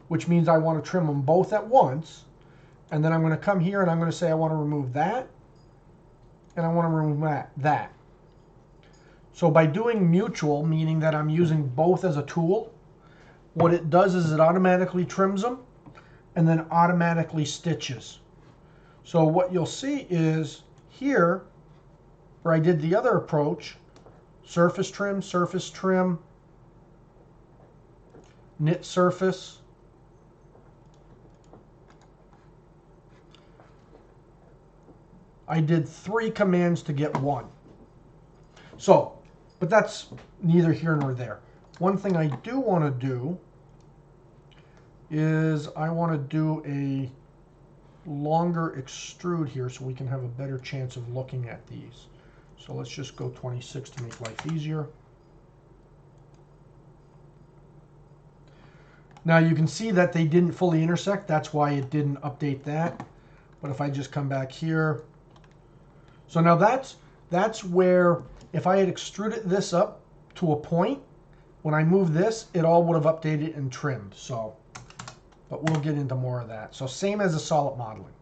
which means I want to trim them both at once. And then I'm going to come here and I'm going to say I want to remove that. And I want to remove that. So by doing mutual, meaning that I'm using both as a tool, what it does is it automatically trims them and then automatically stitches. So what you'll see is here, where I did the other approach, surface trim, knit surface. I did 3 commands to get 1. So, but that's neither here nor there. One thing I do want to do is I want to do a longer extrude here so we can have a better chance of looking at these. So let's just go 26 to make life easier. Now you can see that they didn't fully intersect. That's why it didn't update that. But if I just come back here. So now that's where if I had extruded this up to a point, when I move this, it all would have updated and trimmed. So, but we'll get into more of that. So same as the solid modeling.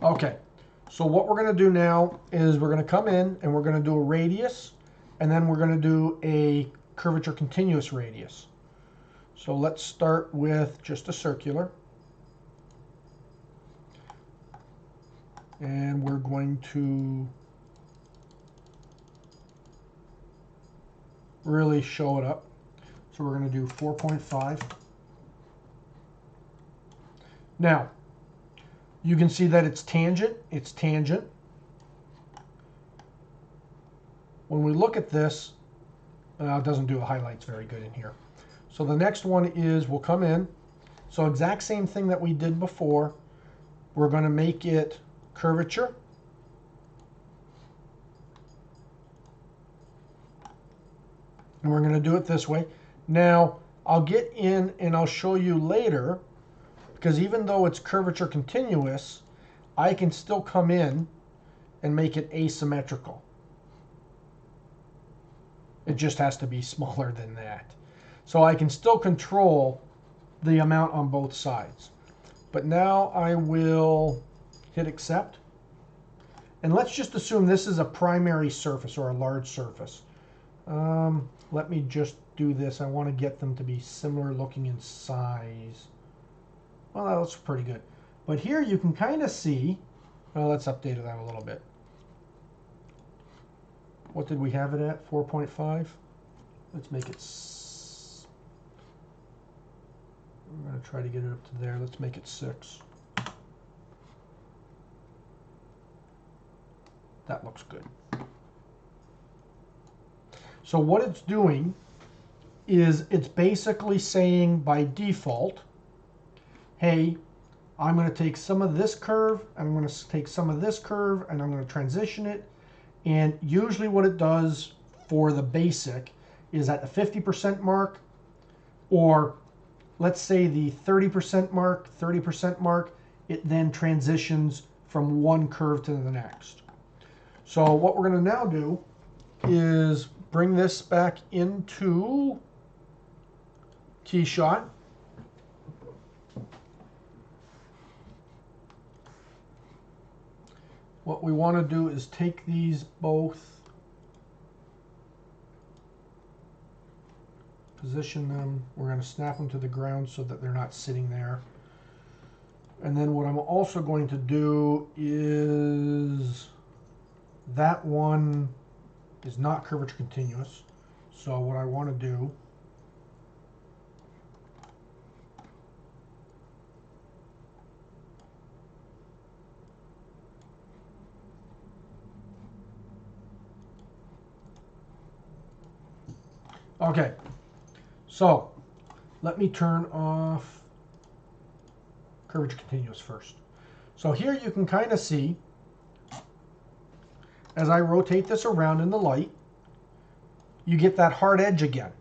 Okay, so what we're going to do now is we're going to come in and we're going to do a radius, and then we're going to do a curvature continuous radius. So let's start with just a circular. And we're going to really show it up. So we're going to do 4.5. Now, you can see that it's tangent. When we look at this, it doesn't do the highlights very good in here. So the next one is, we'll come in. So exact same thing that we did before. We're going to make it curvature. And we're going to do it this way. Now, I'll get in and I'll show you later, because even though it's curvature continuous, I can still come in and make it asymmetrical. It just has to be smaller than that. So I can still control the amount on both sides. But now I will hit accept. And let's just assume this is a primary surface or a large surface. Let me just do this. I want to get them to be similar looking in size. Well, that looks pretty good. But here you can kind of see, well, let's update that a little bit. What did we have it at? 4.5? Let's make it, we're going to try to get it up to there. Let's make it 6. That looks good. So what it's doing is it's basically saying by default, hey, I'm going to take some of this curve, and I'm going to take some of this curve, and I'm going to transition it. And usually what it does for the basic is at the 50% mark, or let's say the 30% mark, it then transitions from one curve to the next. So what we're going to now do is bring this back into Keyshot. What we want to do is take these both, position them. We're going to snap them to the ground so that they're not sitting there. And then what I'm also going to do is, that one is not curvature continuous. So what I want to do okay, so let me turn off curvature continuous first. So here you can kind of see, as I rotate this around in the light, you get that hard edge again.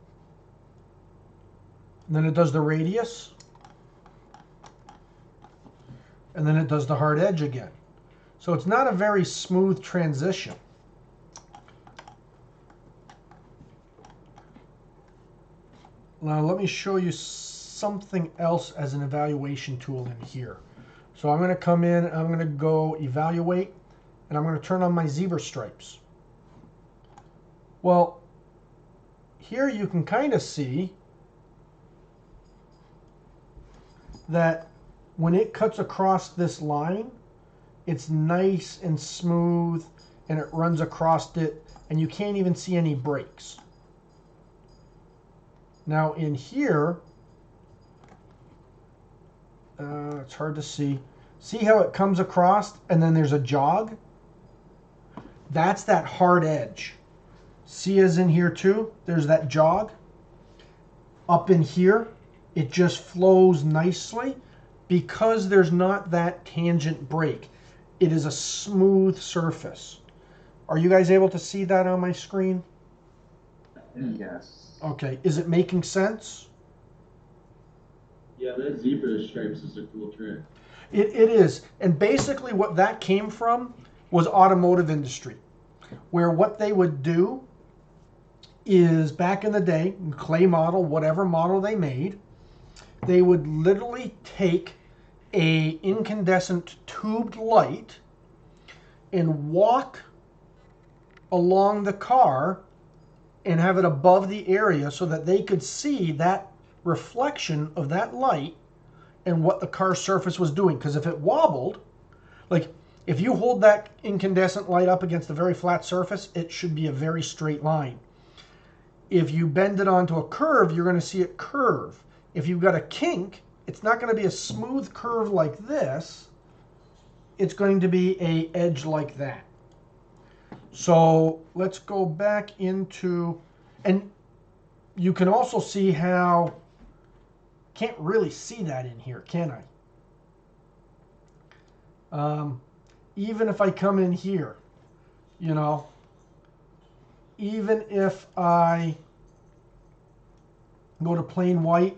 And then it does the radius. And then it does the hard edge again. So it's not a very smooth transition. Now let me show you something else as an evaluation tool in here. So I'm going to come in, I'm going to go evaluate, and I'm going to turn on my zebra stripes. Well, here you can kind of see that when it cuts across this line, it's nice and smooth, and it runs across it, and you can't even see any breaks. Now in here, it's hard to see. See how it comes across and then there's a jog? That's that hard edge. See, as in here too, there's that jog. Up in here, it just flows nicely because there's not that tangent break. It is a smooth surface. Are you guys able to see that on my screen? Yes. Okay, is it making sense? Yeah, that zebra stripes is a cool trick. It is. And basically what that came from was automotive industry, where what they would do is, back in the day, clay model, whatever model they made, they would literally take a incandescent tubed light and walk along the car and have it above the area so that they could see that reflection of that light and what the car surface was doing. Because if it wobbled, like if you hold that incandescent light up against a very flat surface, it should be a very straight line. If you bend it onto a curve, you're going to see it curve. If you've got a kink, it's not going to be a smooth curve like this. It's going to be a edge like that. So let's go back into, and you can also see how, can't really see that in here, can I? Even if I come in here, you know, even if I go to plain white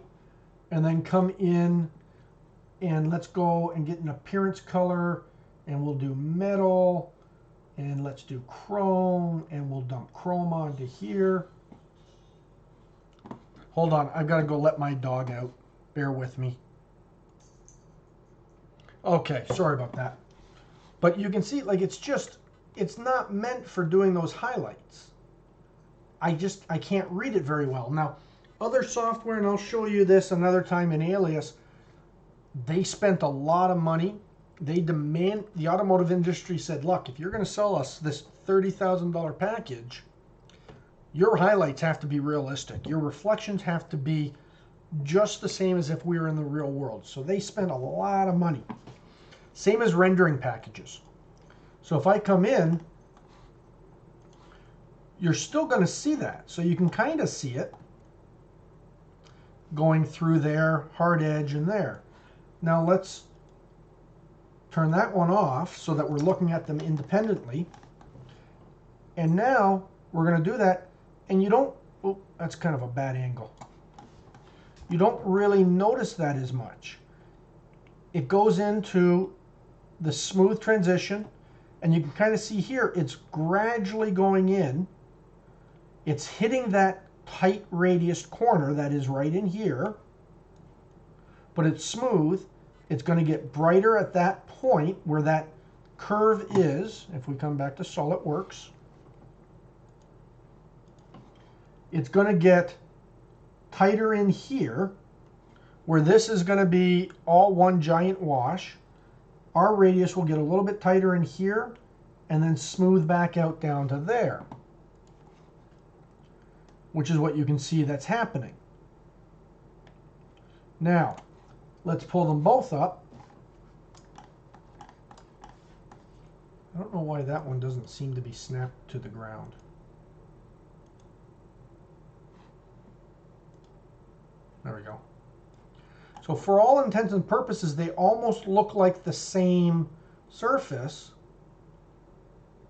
and then come in and let's go and get an appearance color, and we'll do metal, and let's do chrome, and we'll dump chrome onto here. Hold on, I've got to go let my dog out. Bear with me. Okay, sorry about that. But you can see, like, it's not meant for doing those highlights. I can't read it very well. Now, other software, and I'll show you this another time in Alias, they spent a lot of money. The automotive industry said, look, if you're going to sell us this $30,000 package, your highlights have to be realistic. Your reflections have to be just the same as if we were in the real world. So they spent a lot of money. Same as rendering packages. So if I come in, you're still going to see that. So you can kind of see it going through there, hard edge, and there. Now let's turn that one off so that we're looking at them independently. And now we're going to do that, and you don't, oh, that's kind of a bad angle. You don't really notice that as much. It goes into the smooth transition, and you can kind of see here, it's gradually going in. It's hitting that tight radius corner that is right in here, but it's smooth. It's going to get brighter at that point where that curve is. If we come back to SolidWorks, it's going to get tighter in here, where this is going to be all one giant wash. Our radius will get a little bit tighter in here and then smooth back out down to there, which is what you can see that's happening. Now, let's pull them both up. I don't know why that one doesn't seem to be snapped to the ground. There we go. So for all intents and purposes, they almost look like the same surface,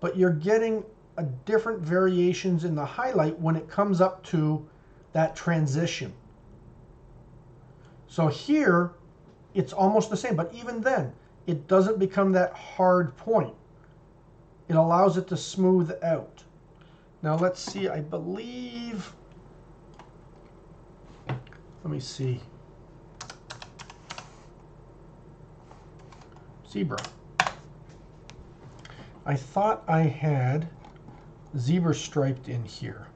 but you're getting a different variations in the highlight when it comes up to that transition. So here, it's almost the same, but even then, it doesn't become that hard point. It allows it to smooth out. Now let's see, I believe, let me see. Zebra. I thought I had zebra striped in here.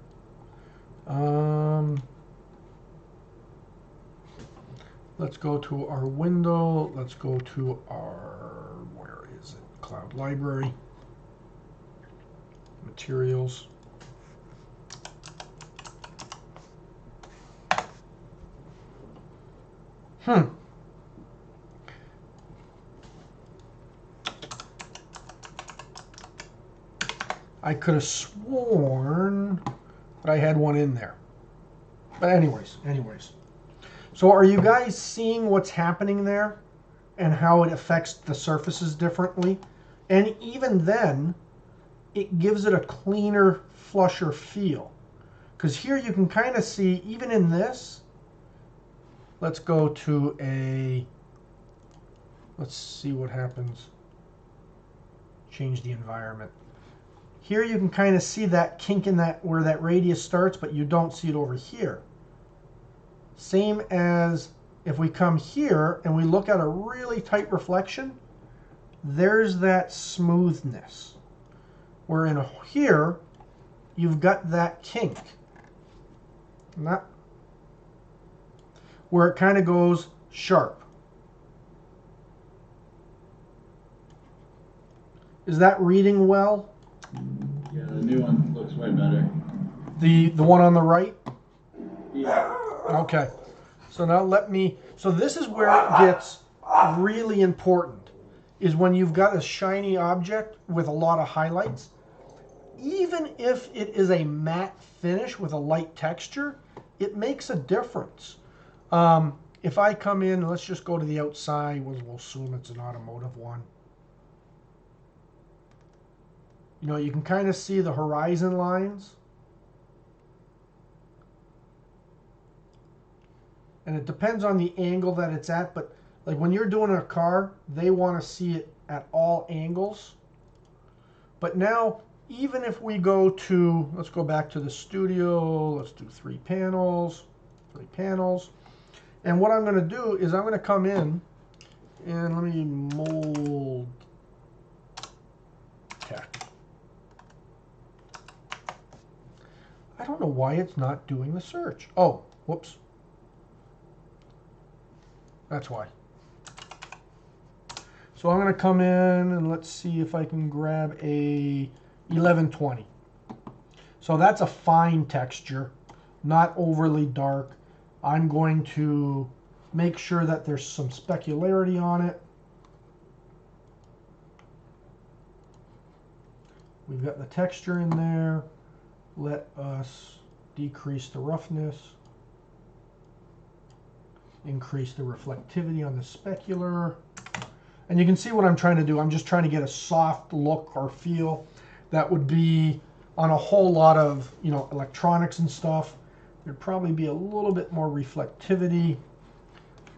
Let's go to our window. Let's go to our, where is it? Cloud Library. Materials. I could have sworn that I had one in there. But anyways. So are you guys seeing what's happening there and how it affects the surfaces differently? And even then, it gives it a cleaner, flusher feel. Because here you can kind of see, even in this, let's go to a, let's see what happens. Change the environment. Here you can kind of see that kink in that, where that radius starts, but you don't see it over here. Same as if we come here and we look at a really tight reflection, there's that smoothness. Where in here, you've got that kink. Not where it kind of goes sharp. Is that reading well? Yeah, the new one looks way better. The one on the right? Yeah. Okay. So now so this is where it gets really important, is when you've got a shiny object with a lot of highlights. Even if it is a matte finish with a light texture, it makes a difference. If I come in, let's just go to the outside, we'll assume it's an automotive one. You know, you can kind of see the horizon lines. And it depends on the angle that it's at, but like when you're doing a car, they want to see it at all angles. But now, even if we go to, let's go back to the studio, let's do 3 panels. And what I'm going to do is I'm going to come in and let me mold tech. I don't know why it's not doing the search. Oh, whoops. That's why. So I'm going to come in and let's see if I can grab a 1120. So that's a fine texture, not overly dark. I'm going to make sure that there's some specularity on it. We've got the texture in there. Let us decrease the roughness. Increase the reflectivity on the specular. And you can see what I'm trying to do. I'm just trying to get a soft look or feel that would be on a whole lot of, you know, electronics and stuff. There'd probably be a little bit more reflectivity.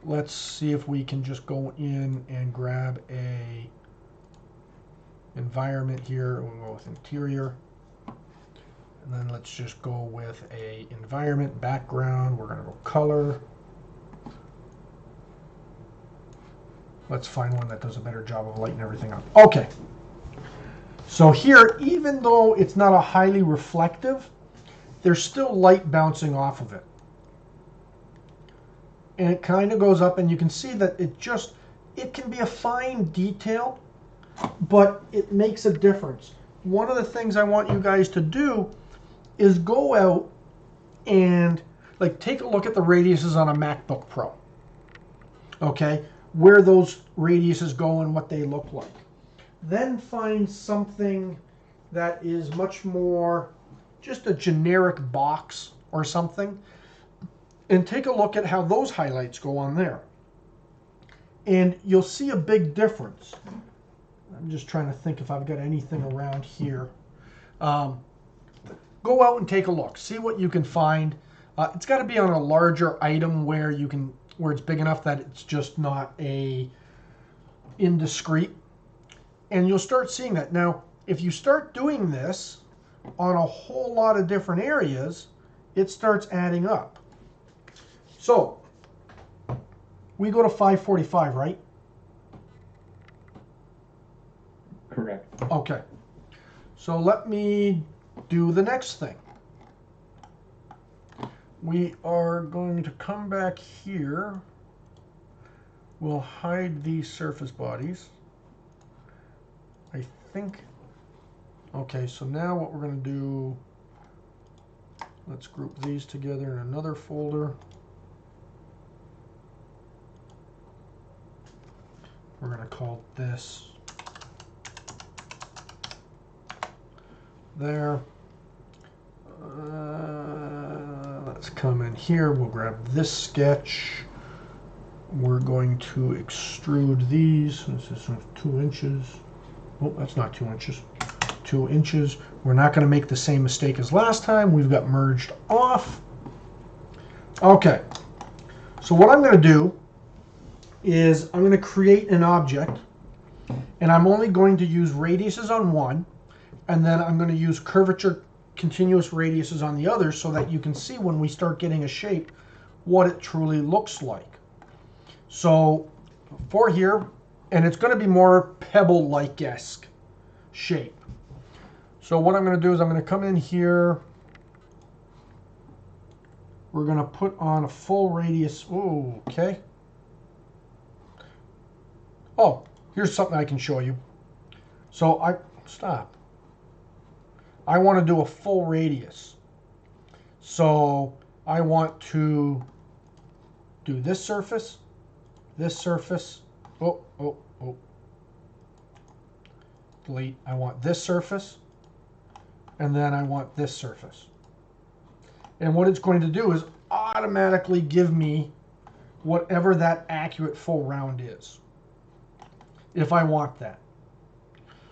Let's see if we can just go in and grab a environment here. We'll go with interior. And then let's just go with a environment background. We're going to go color. Let's find one that does a better job of lighting everything up. Okay. So here, even though it's not a highly reflective, there's still light bouncing off of it. And it kind of goes up, and you can see that it can be a fine detail, but it makes a difference. One of the things I want you guys to do is go out and like take a look at the radiuses on a MacBook Pro. Okay? Where those radiuses go and what they look like. Then find something that is much more just a generic box or something, and take a look at how those highlights go on there. And you'll see a big difference. I'm just trying to think if I've got anything around here. Go out and take a look. See what you can find. It's got to be on a larger item where it's big enough that it's just not indiscreet. And you'll start seeing that. Now, if you start doing this on a whole lot of different areas, it starts adding up. So, we go to 545, right? Correct. Okay. So let me do the next thing. We are going to come back here. We'll hide these surface bodies. I think. Okay, so now what we're going to do, let's group these together in another folder. We're going to call this there. Let's come in here. We'll grab this sketch. We're going to extrude these. This is 2 inches. Oh, that's not 2 inches. 2 inches. We're not going to make the same mistake as last time. We've got merged off. Okay. So what I'm going to do is I'm going to create an object, and I'm only going to use radiuses on one, and then I'm going to use curvature continuous radiuses on the other so that you can see when we start getting a shape what it truly looks like. So for here, and it's going to be more pebble-like-esque shape. So what I'm going to do is I'm going to come in here. We're going to put on a full radius. Ooh, okay. Oh, here's something I can show you. So I want to do a full radius. So I want to do this surface, oh, oh, oh, delete, I want this surface, and then I want this surface. And what it's going to do is automatically give me whatever that accurate full round is, if I want that.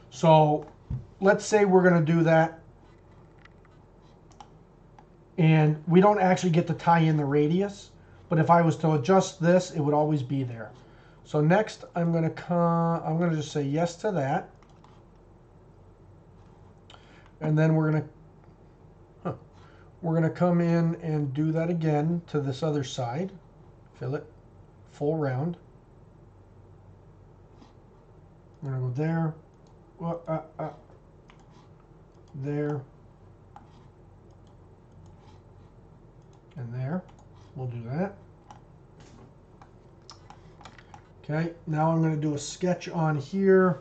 So let's say we're going to do that, and we don't actually get to tie in the radius, but if I was to adjust this, it would always be there. So next, I'm going to just say yes to that, and then we're going to come in and do that again to this other side, fill it full round. I'm going to go there, there, and there. We'll do that. Okay, now I'm going to do a sketch on here.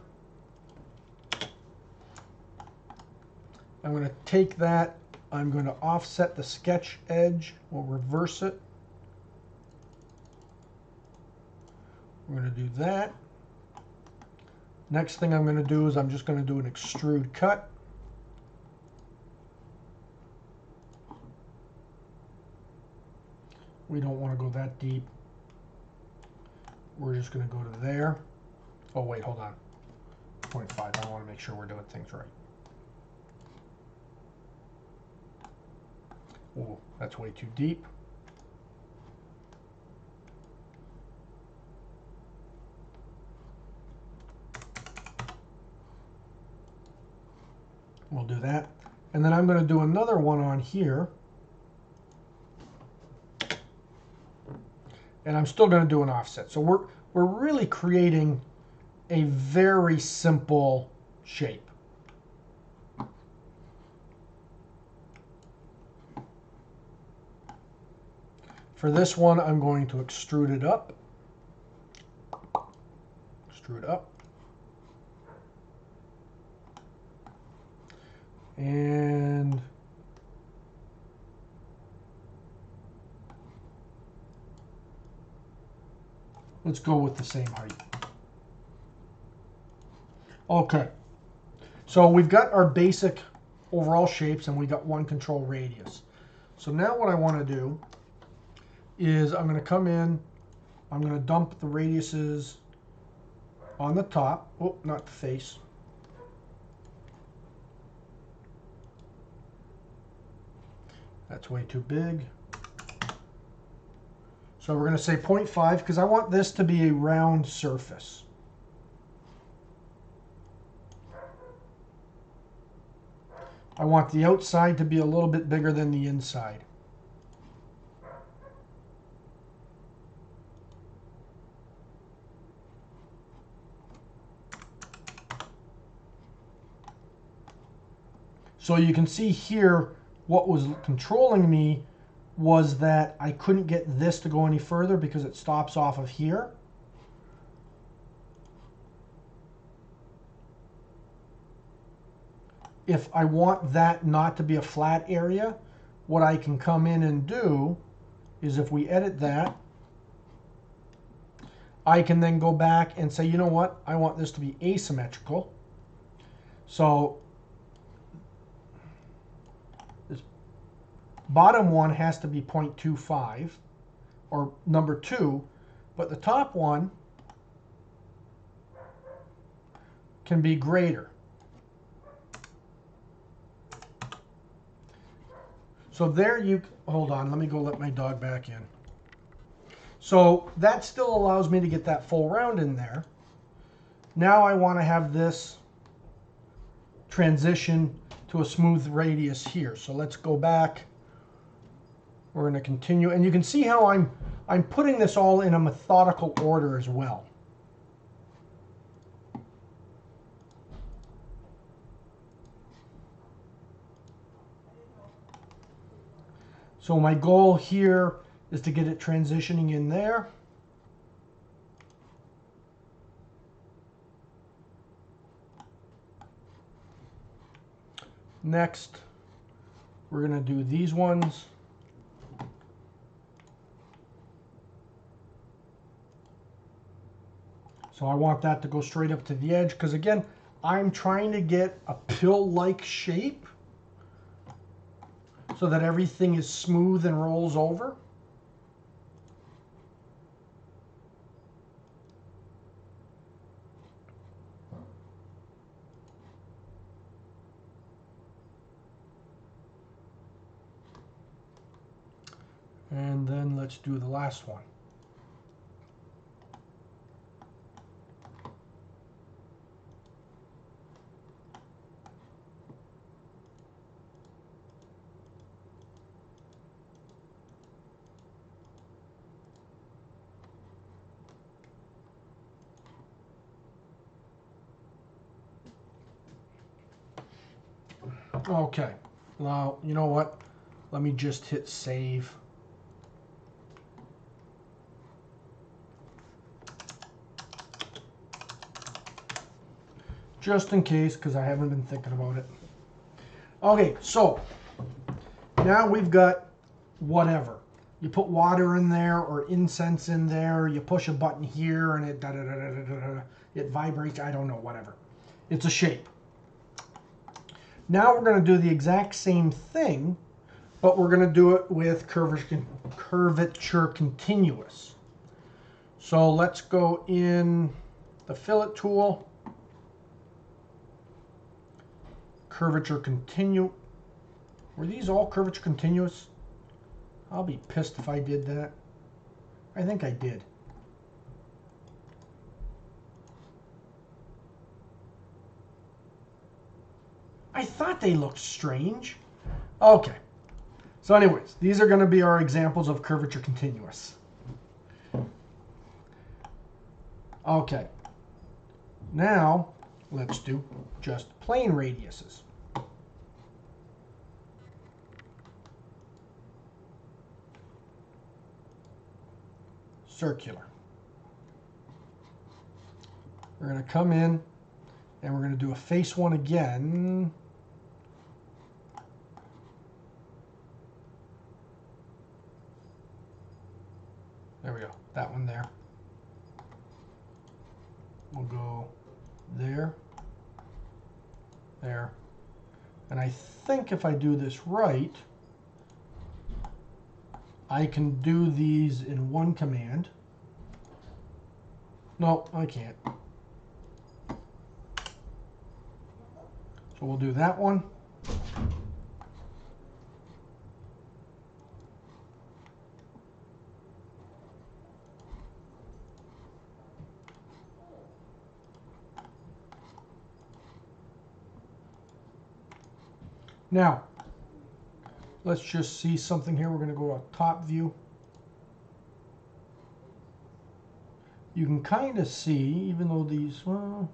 I'm going to take that, I'm going to offset the sketch edge, we'll reverse it. We're going to do that. Next thing I'm going to do is I'm just going to do an extrude cut. We don't want to go that deep. We're just going to go to there. Oh wait, hold on. 0.5, I want to make sure we're doing things right. Oh, that's way too deep. We'll do that. And then I'm going to do another one on here. And I'm still going to do an offset. So we're really creating a very simple shape. For this one, I'm going to extrude it up. Extrude up. And let's go with the same height. Okay. So we've got our basic overall shapes and we got one control radius. So now what I want to do is I'm going to come in, I'm going to dump the radiuses on the top. Oh, not the face. That's way too big. So we're going to say 0.5 because I want this to be a round surface. I want the outside to be a little bit bigger than the inside. So you can see here what was controlling me was that I couldn't get this to go any further because it stops off of here. If I want that not to be a flat area, what I can come in and do is if we edit that, I can then go back and say, you know what, I want this to be asymmetrical. So this bottom one has to be 0.25 or number 2, but the top one can be greater. So there you, hold on, let me go let my dog back in. So that still allows me to get that full round in there. Now I want to have this transition to a smooth radius here. So let's go back. We're going to continue. And you can see how I'm putting this all in a methodical order as well. So my goal here is to get it transitioning in there. Next, we're going to do these ones. So I want that to go straight up to the edge because, again, I'm trying to get a pill-like shape so that everything is smooth and rolls over. And then let's do the last one. Okay, now, you know what? Let me just hit save. Just in case, because I haven't been thinking about it. Okay, so now we've got whatever. You put water in there or incense in there, you push a button here and it it vibrates, I don't know, whatever. It's a shape. Now we're going to do the exact same thing, but we're going to do it with Curvature Continuous. So let's go in the fillet tool, Curvature Continue. Were these all Curvature Continuous? I'll be pissed if I did that. I think I did. I thought they looked strange. Okay. So anyways, these are going to be our examples of Curvature Continuous. Okay. Now, let's do just plain radiuses. Circular. We're going to come in and we're going to do a face one again. There we go, that one there. We'll go there, there. And I think if I do this right, I can do these in one command. No, I can't. So we'll do that one. Now, let's just see something here. We're going to go to top view. You can kind of see, even though these, well,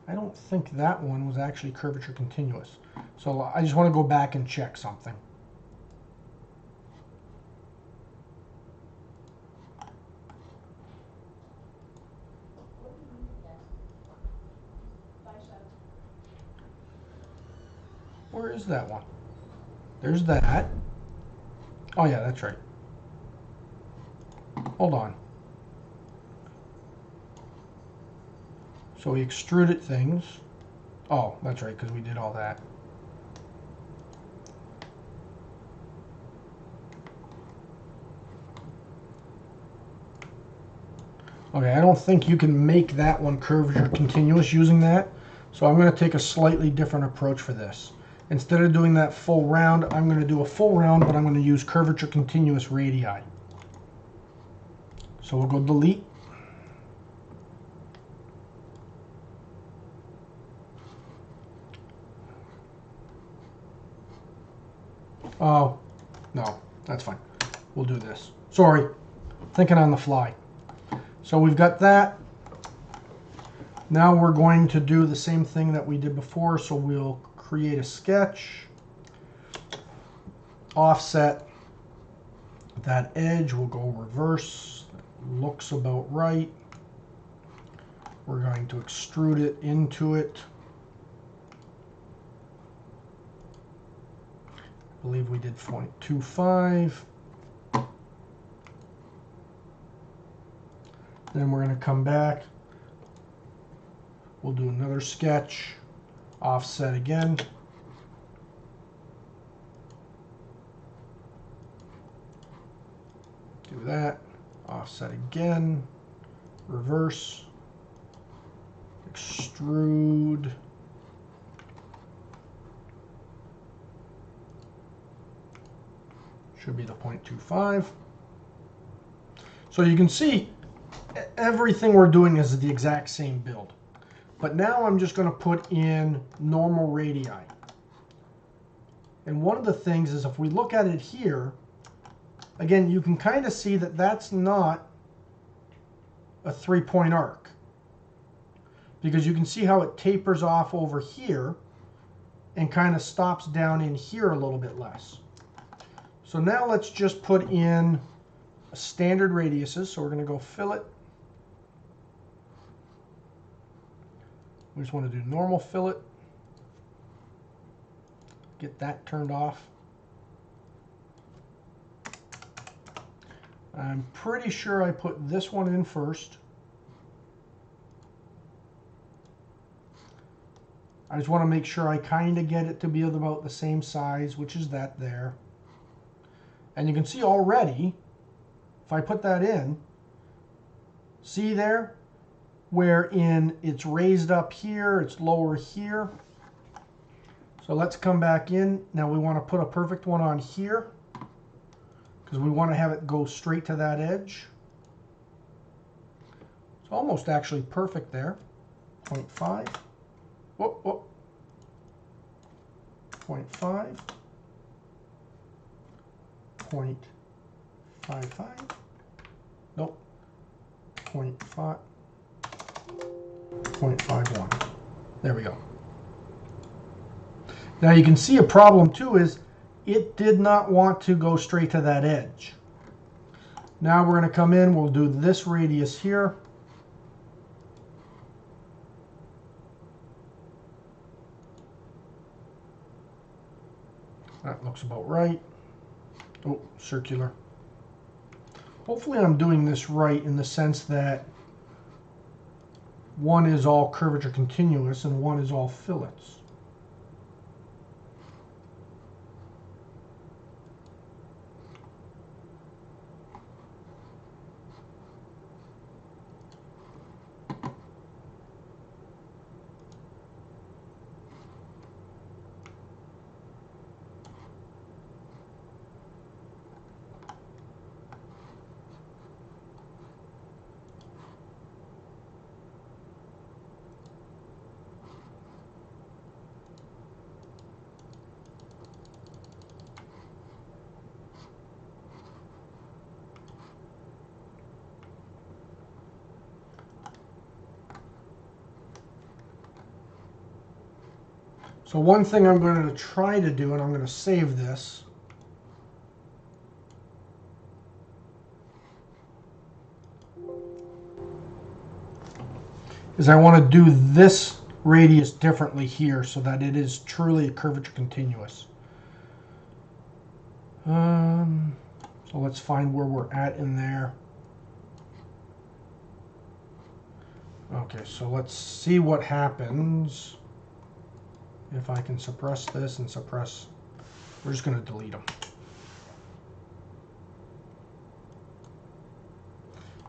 I don't think that one was actually Curvature Continuous. So I just want to go back and check something. Where is that one? There's that. Oh yeah, that's right. Hold on. So we extruded things. Oh, that's right, because we did all that. Okay, I don't think you can make that one Curvature Continuous using that. So I'm going to take a slightly different approach for this. Instead of doing that full round, I'm going to do a full round, but I'm going to use Curvature Continuous radii. So we'll go delete. Oh, no, that's fine. We'll do this. Sorry, thinking on the fly. So we've got that. Now we're going to do the same thing that we did before. So we'll create a sketch, offset that edge, we'll go reverse, looks about right. We're going to extrude it into it. I believe we did 0.25. Then we're going to come back. We'll do another sketch. Offset again. Do that. Offset again. Reverse. Extrude. Should be the 0.25. So you can see everything we're doing is the exact same build. But now I'm just going to put in normal radii. And one of the things is if we look at it here, again, you can kind of see that that's not a 3-point arc. Because you can see how it tapers off over here and kind of stops down in here a little bit less. So now let's just put in standard radiuses. So we're going to go fillet. We just want to do normal fillet. Get that turned off. I'm pretty sure I put this one in first. I just want to make sure I kind of get it to be about the same size, which is that there. And you can see already, if I put that in, see there? Where it's raised up here, it's lower here. So let's come back in. Now we want to put a perfect one on here because we want to have it go straight to that edge. It's almost actually perfect there. 0.5. Whoop, whoop. 0.5. 0.55. Nope. 0.5. 0.51. There we go. Now you can see a problem too is it did not want to go straight to that edge. Now we're going to come in, we'll do this radius here. That looks about right. Oh, circular. Hopefully I'm doing this right in the sense that one is all curvature continuous and one is all fillets. So one thing I'm going to try to do, and I'm going to save this, is I want to do this radius differently here so that it is truly a curvature continuous. So let's find where we're at in there. Okay, so let's see what happens if I can suppress this and suppress. We're just going to delete them.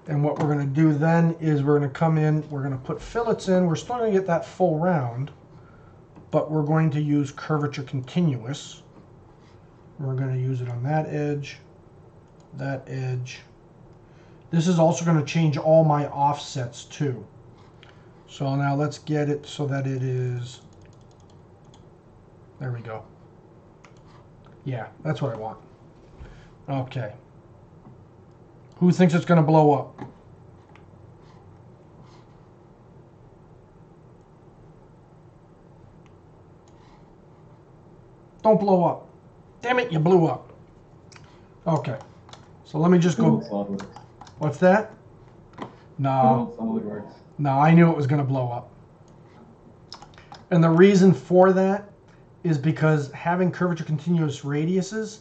And what we're going to do then is we're going to come in, we're going to put fillets in. We're still going to get that full round, but we're going to use curvature continuous. We're going to use it on that edge, that edge. This is also going to change all my offsets too. So now let's get it so that it is, there we go. Yeah, that's what I want. Okay. Who thinks it's going to blow up? Don't blow up. Damn it, you blew up. Okay. So let me just go. SolidWorks. What's that? No. SolidWorks. No, I knew it was going to blow up. And the reason for that is because having curvature continuous radiuses,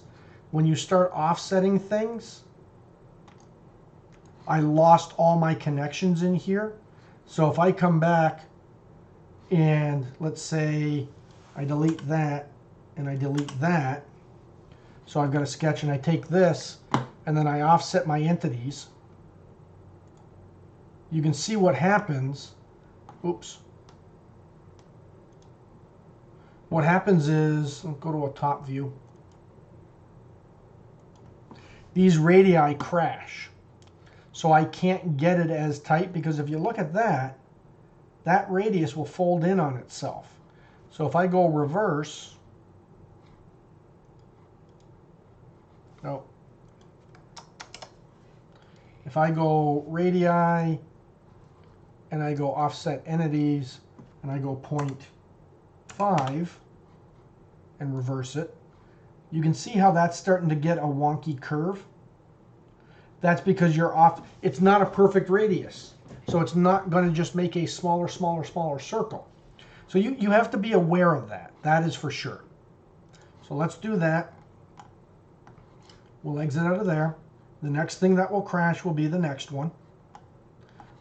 when you start offsetting things, I lost all my connections in here. So if I come back and let's say I delete that and I delete that, so I've got a sketch and I take this and then I offset my entities, you can see what happens. Oops. What happens is, I'll go to a top view. These radii crash. So I can't get it as tight because if you look at that, that radius will fold in on itself. So if I go reverse, no. If I go radii and I go offset entities and I go 0.5 and reverse it, you can see how that's starting to get a wonky curve. That's because you're off. It's not a perfect radius. So it's not going to just make a smaller circle. So you have to be aware of that. That is for sure. So let's do that. We'll exit out of there. The next thing that will crash will be the next one.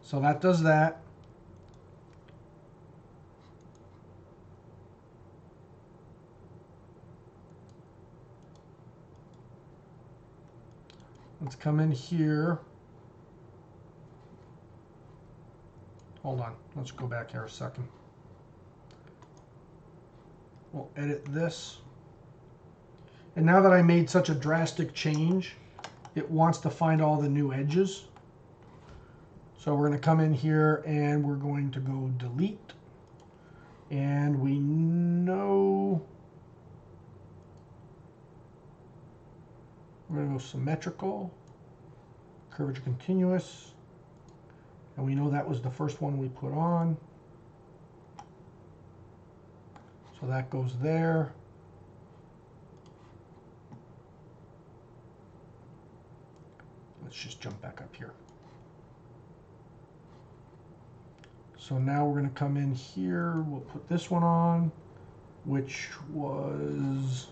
So that does that. Let's come in here. Hold on, let's go back here a second. We'll edit this. And now that I made such a drastic change, it wants to find all the new edges. So we're going to come in here and we're going to go delete. And we know we're going to go symmetrical, curvature continuous. And we know that was the first one we put on. So that goes there. Let's just jump back up here. So now we're going to come in here. We'll put this one on, which was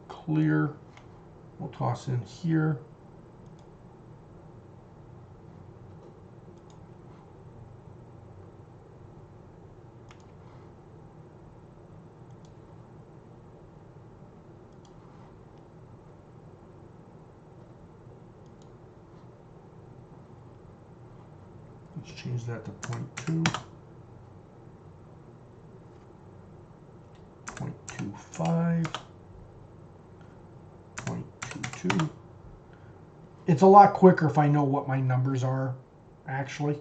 clear. We'll toss in here. Let's change that to 0.2, 0.25, 0.22. It's a lot quicker if I know what my numbers are, actually.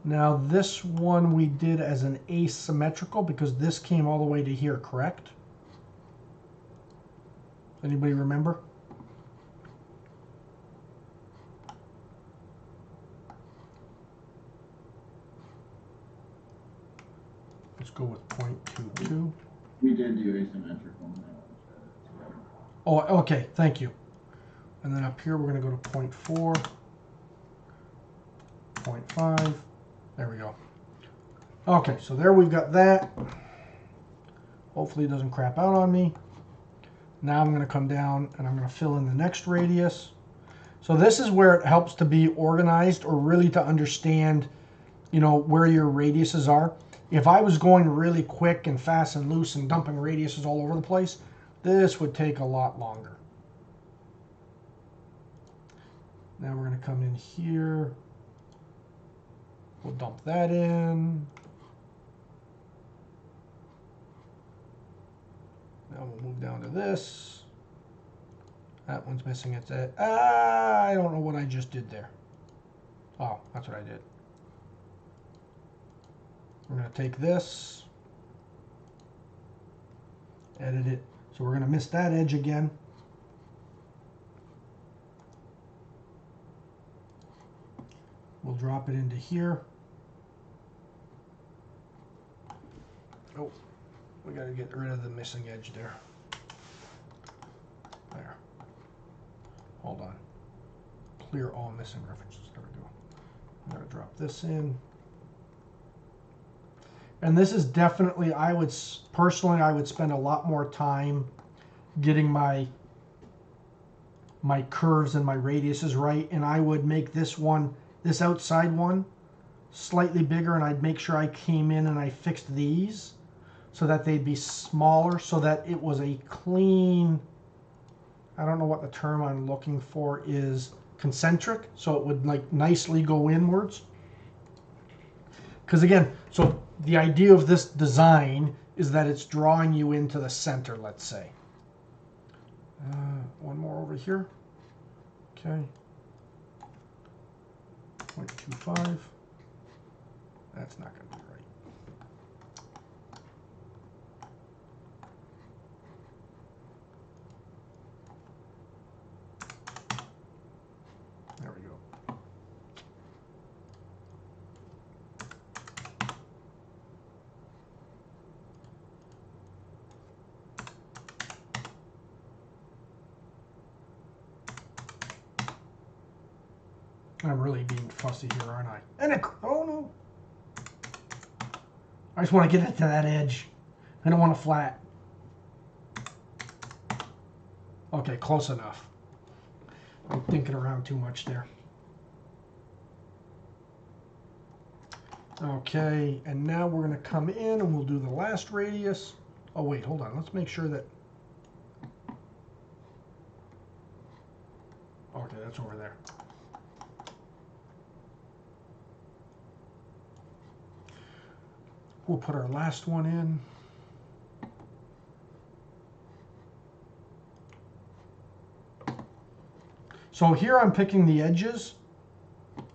Now this one we did as an asymmetrical because this came all the way to here, correct? Anybody remember? Let's go with 0.22. We did do asymmetrical now. Oh, okay, thank you. And then up here we're going to go to 0.4, 0.5. There we go. Okay, so there we've got that. Hopefully it doesn't crap out on me. Now I'm going to come down and I'm going to fill in the next radius. So this is where it helps to be organized or really to understand, you know, where your radiuses are. If I was going really quick and fast and loose and dumping radiuses all over the place, this would take a lot longer. Now we're going to come in here. We'll dump that in. Now we'll move down to this. That one's missing its edge. I don't know what I just did there. Oh, that's what I did. We're going to take this, edit it. So we're going to miss that edge again. We'll drop it into here. Oh, we got to get rid of the missing edge there. There. Hold on. Clear all missing references. There we go. I'm going to drop this in. And this is definitely, personally, I would spend a lot more time getting my curves and my radiuses right, and I would make this outside one, slightly bigger, and I'd make sure I came in and I fixed these so that they'd be smaller, so that it was a clean, I don't know what the term I'm looking for is, concentric, so it would like nicely go inwards. Because again, so the idea of this design is that it's drawing you into the center, let's say. One more over here. Okay. 0.25. That's not going to be right. There we go. I'm really being fussy here, aren't I? And oh no! I just want to get it to that edge. I don't want it flat. Okay, close enough. I'm thinking around too much there. Okay, and now we're going to come in and we'll do the last radius. Oh wait, hold on. Let's make sure that... Okay, that's over there. We'll put our last one in. So here I'm picking the edges.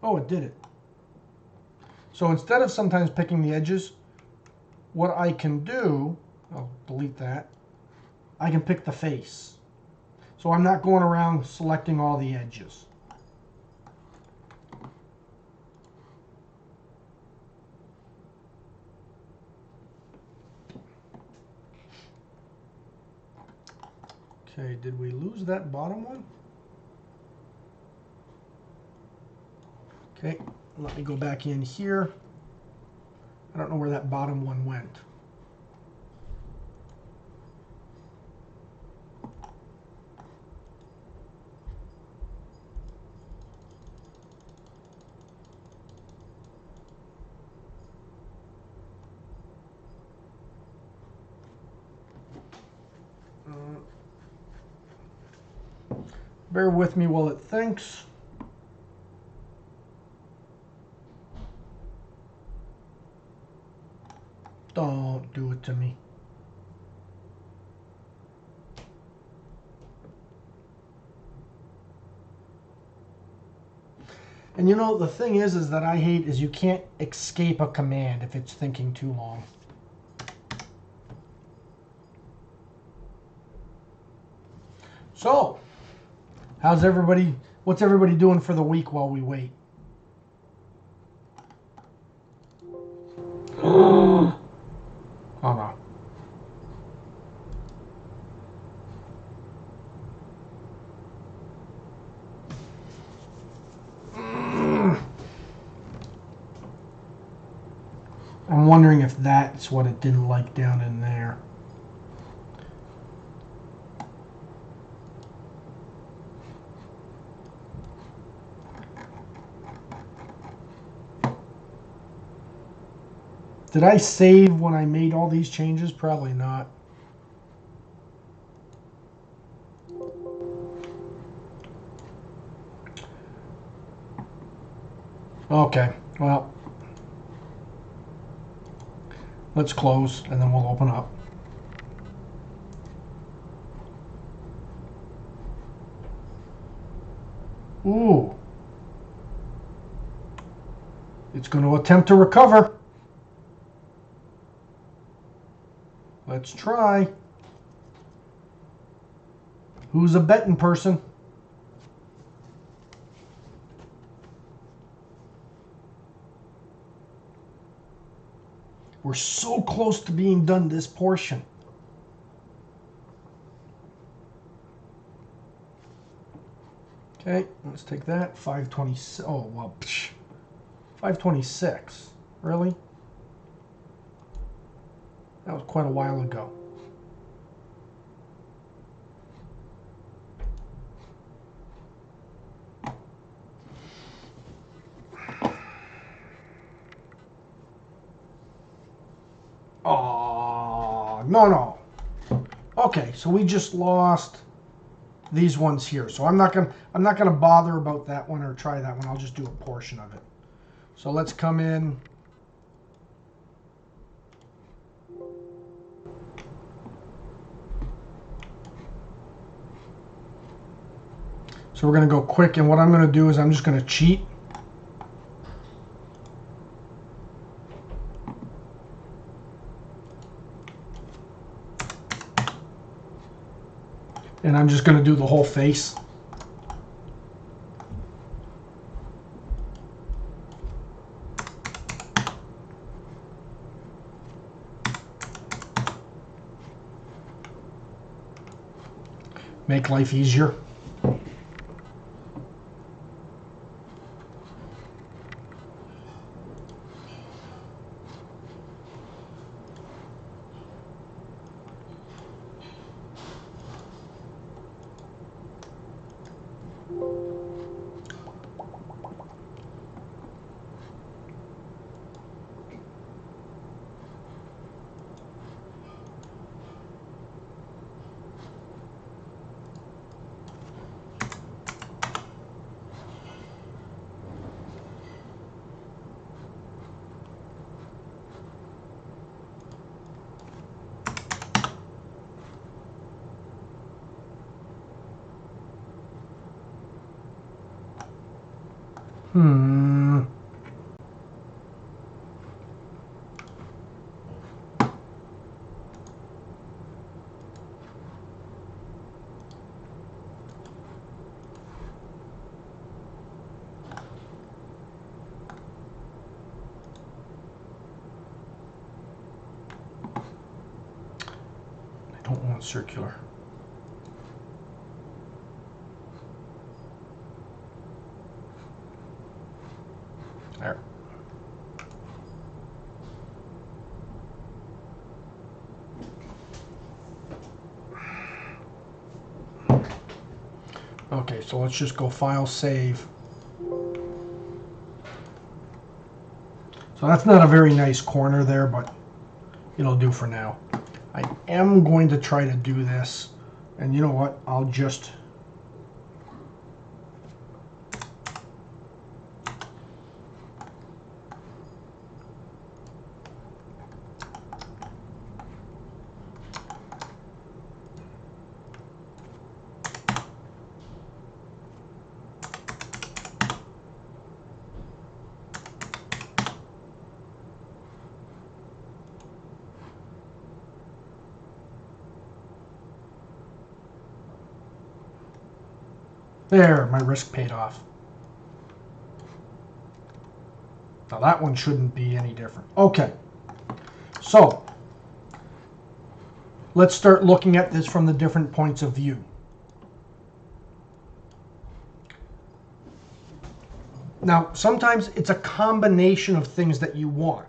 Oh, it did it. So instead of sometimes picking the edges, what I can do, I'll delete that, I can pick the face. So I'm not going around selecting all the edges. Okay, did we lose that bottom one? Okay, let me go back in here. I don't know where that bottom one went. Bear with me while it thinks. Don't do it to me. And you know, the thing is that I hate is you can't escape a command if it's thinking too long. So, what's everybody doing for the week while we wait? Oh no. I'm wondering if that's what it didn't like down in there. Did I save when I made all these changes? Probably not. Okay, well, let's close and then we'll open up. Ooh. It's going to attempt to recover. Let's try. Who's a betting person? We're so close to being done this portion. Okay, let's take that. 526. Oh, well, 526. Really? That was quite a while ago. Oh, no. Okay, so we just lost these ones here. So I'm not gonna bother about that one or try that one. I'll just do a portion of it. So let's come in. So we're going to go quick, and what I'm going to do is I'm just going to cheat. And I'm just going to do the whole face. Make life easier. I don't want circular. There. Okay, so let's just go File, Save. So that's not a very nice corner there, but it'll do for now. I am going to try to do this, and you know what? I'll just... There, my risk paid off. Now that one shouldn't be any different. Okay, so let's start looking at this from the different points of view. Now, sometimes it's a combination of things that you want.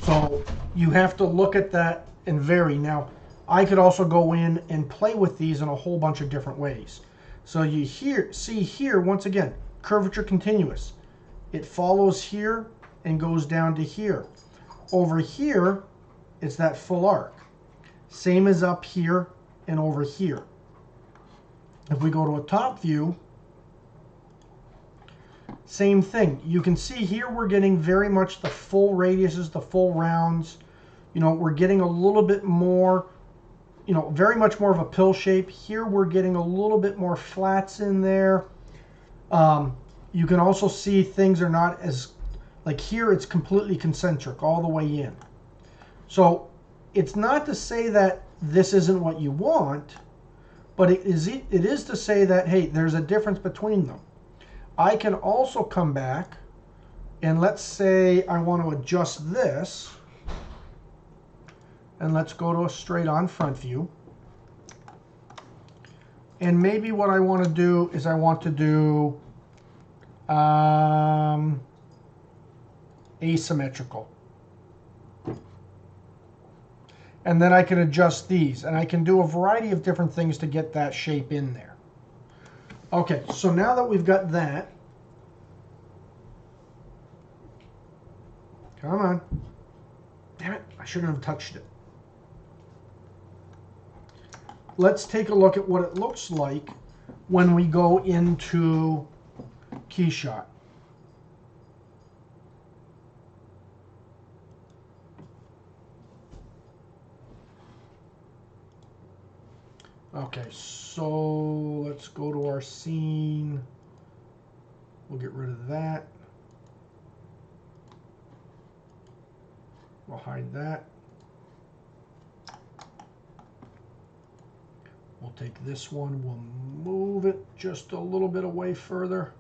So you have to look at that and vary. Now, I could also go in and play with these in a whole bunch of different ways. So you see here, once again, curvature continuous. It follows here and goes down to here. Over here, it's that full arc. Same as up here and over here. If we go to a top view, same thing. You can see here we're getting very much the full radiuses, the full rounds. You know, we're getting a little bit more, you know, very much more of a pill shape. Here we're getting a little bit more flats in there. You can also see things are not as, like here it's completely concentric all the way in. So it's not to say that this isn't what you want, but it is to say that, hey, there's a difference between them. I can also come back and let's say I want to adjust this, and let's go to a straight on front view. And maybe what I want to do is I want to do asymmetrical. And then I can adjust these. And I can do a variety of different things to get that shape in there. Okay, so now that we've got that, come on. Damn it, I shouldn't have touched it. Let's take a look at what it looks like when we go into Keyshot. Okay, so let's go to our scene. We'll get rid of that. We'll hide that. We'll take this one, we'll move it just a little bit away further.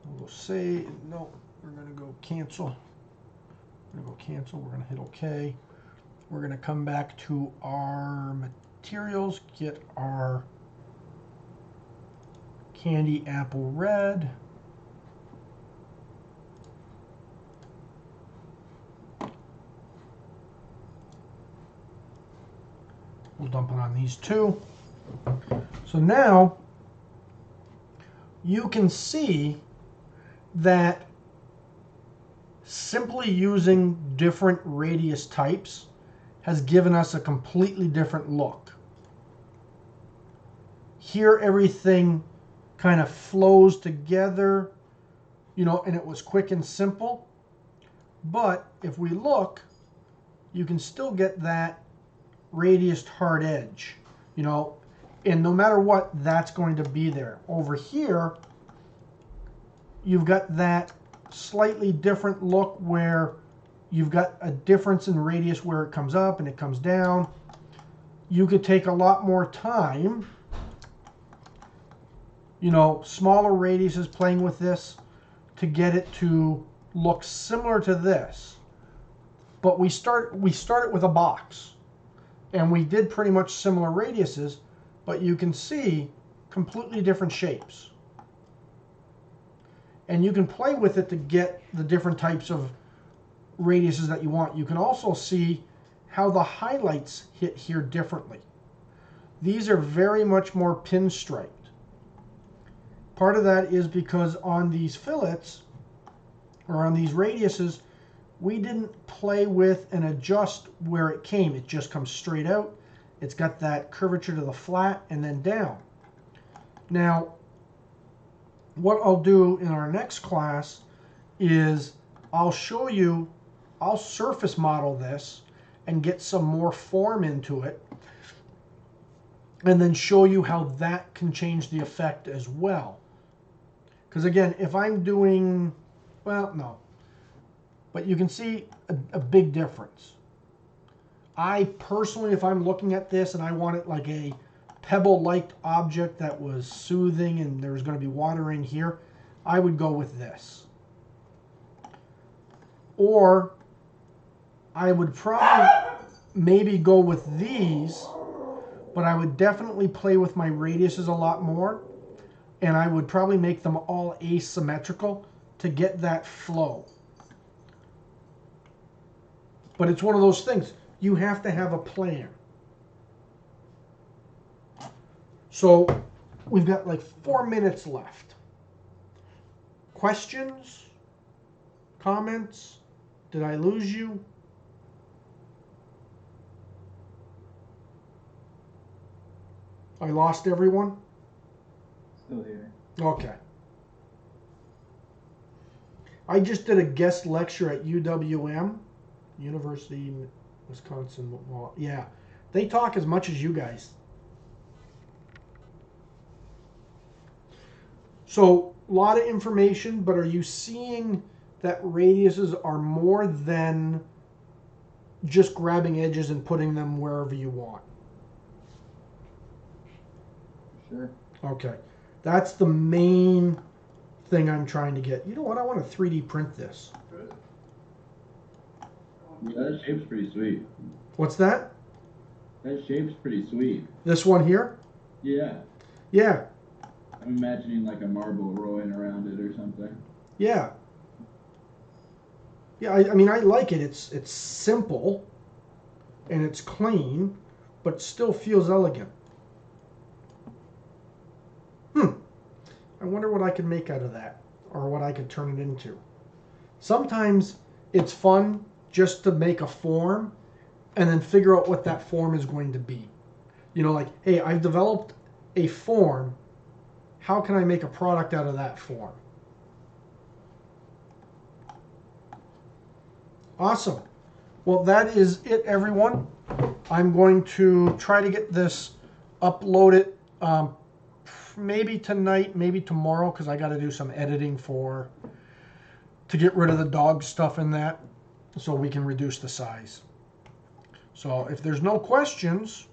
We'll say, no, we're gonna go cancel. We're gonna go cancel, we're gonna hit OK. We're gonna come back to our materials, get our candy apple red. We'll dump it on these two. So now you can see that simply using different radius types has given us a completely different look. Here everything kind of flows together, you know, and it was quick and simple. But if we look, you can still get that radiused hard edge, you know, and no matter what, that's going to be there. Over here, you've got that slightly different look where you've got a difference in radius where it comes up and it comes down. You could take a lot more time, you know, smaller radiuses playing with this to get it to look similar to this. But we start it with a box. And we did pretty much similar radiuses, but you can see completely different shapes. And you can play with it to get the different types of radiuses that you want. You can also see how the highlights hit here differently. These are very much more pinstriped. Part of that is because on these fillets, or on these radiuses, we didn't play with and adjust where it came. It just comes straight out. It's got that curvature to the flat and then down. Now, what I'll do in our next class is I'll show you, I'll surface model this and get some more form into it, and then show you how that can change the effect as well. Because again, if I'm doing, well, no. But you can see a big difference. I personally, if I'm looking at this and I want it like a pebble-like object that was soothing and there was going to be water in here, I would go with this. Or I would probably maybe go with these, but I would definitely play with my radiuses a lot more, and I would probably make them all asymmetrical to get that flow. But it's one of those things. You have to have a plan. So we've got like 4 minutes left. Questions? Comments? Did I lose you? I lost everyone? Still here. Okay. I just did a guest lecture at UWM. University of Wisconsin. Well, yeah, they talk as much as you guys. So a lot of information, but are you seeing that radiuses are more than just grabbing edges and putting them wherever you want? Sure. Okay, that's the main thing I'm trying to get. You know what? I want to 3D print this. Yeah, that shape's pretty sweet. What's that? That shape's pretty sweet. This one here? Yeah. Yeah. I'm imagining like a marble rolling around it or something. Yeah. Yeah, I mean, I like it. It's simple. and it's clean, but it still feels elegant. I wonder what I could make out of that, or what I could turn it into. Sometimes it's fun just to make a form and then figure out what that form is going to be. You know, like, hey, I've developed a form. How can I make a product out of that form? Awesome. Well, that is it, everyone. I'm going to try to get this uploaded maybe tonight, maybe tomorrow, because I got to do some editing to get rid of the dog stuff in that, so we can reduce the size. So if there's no questions,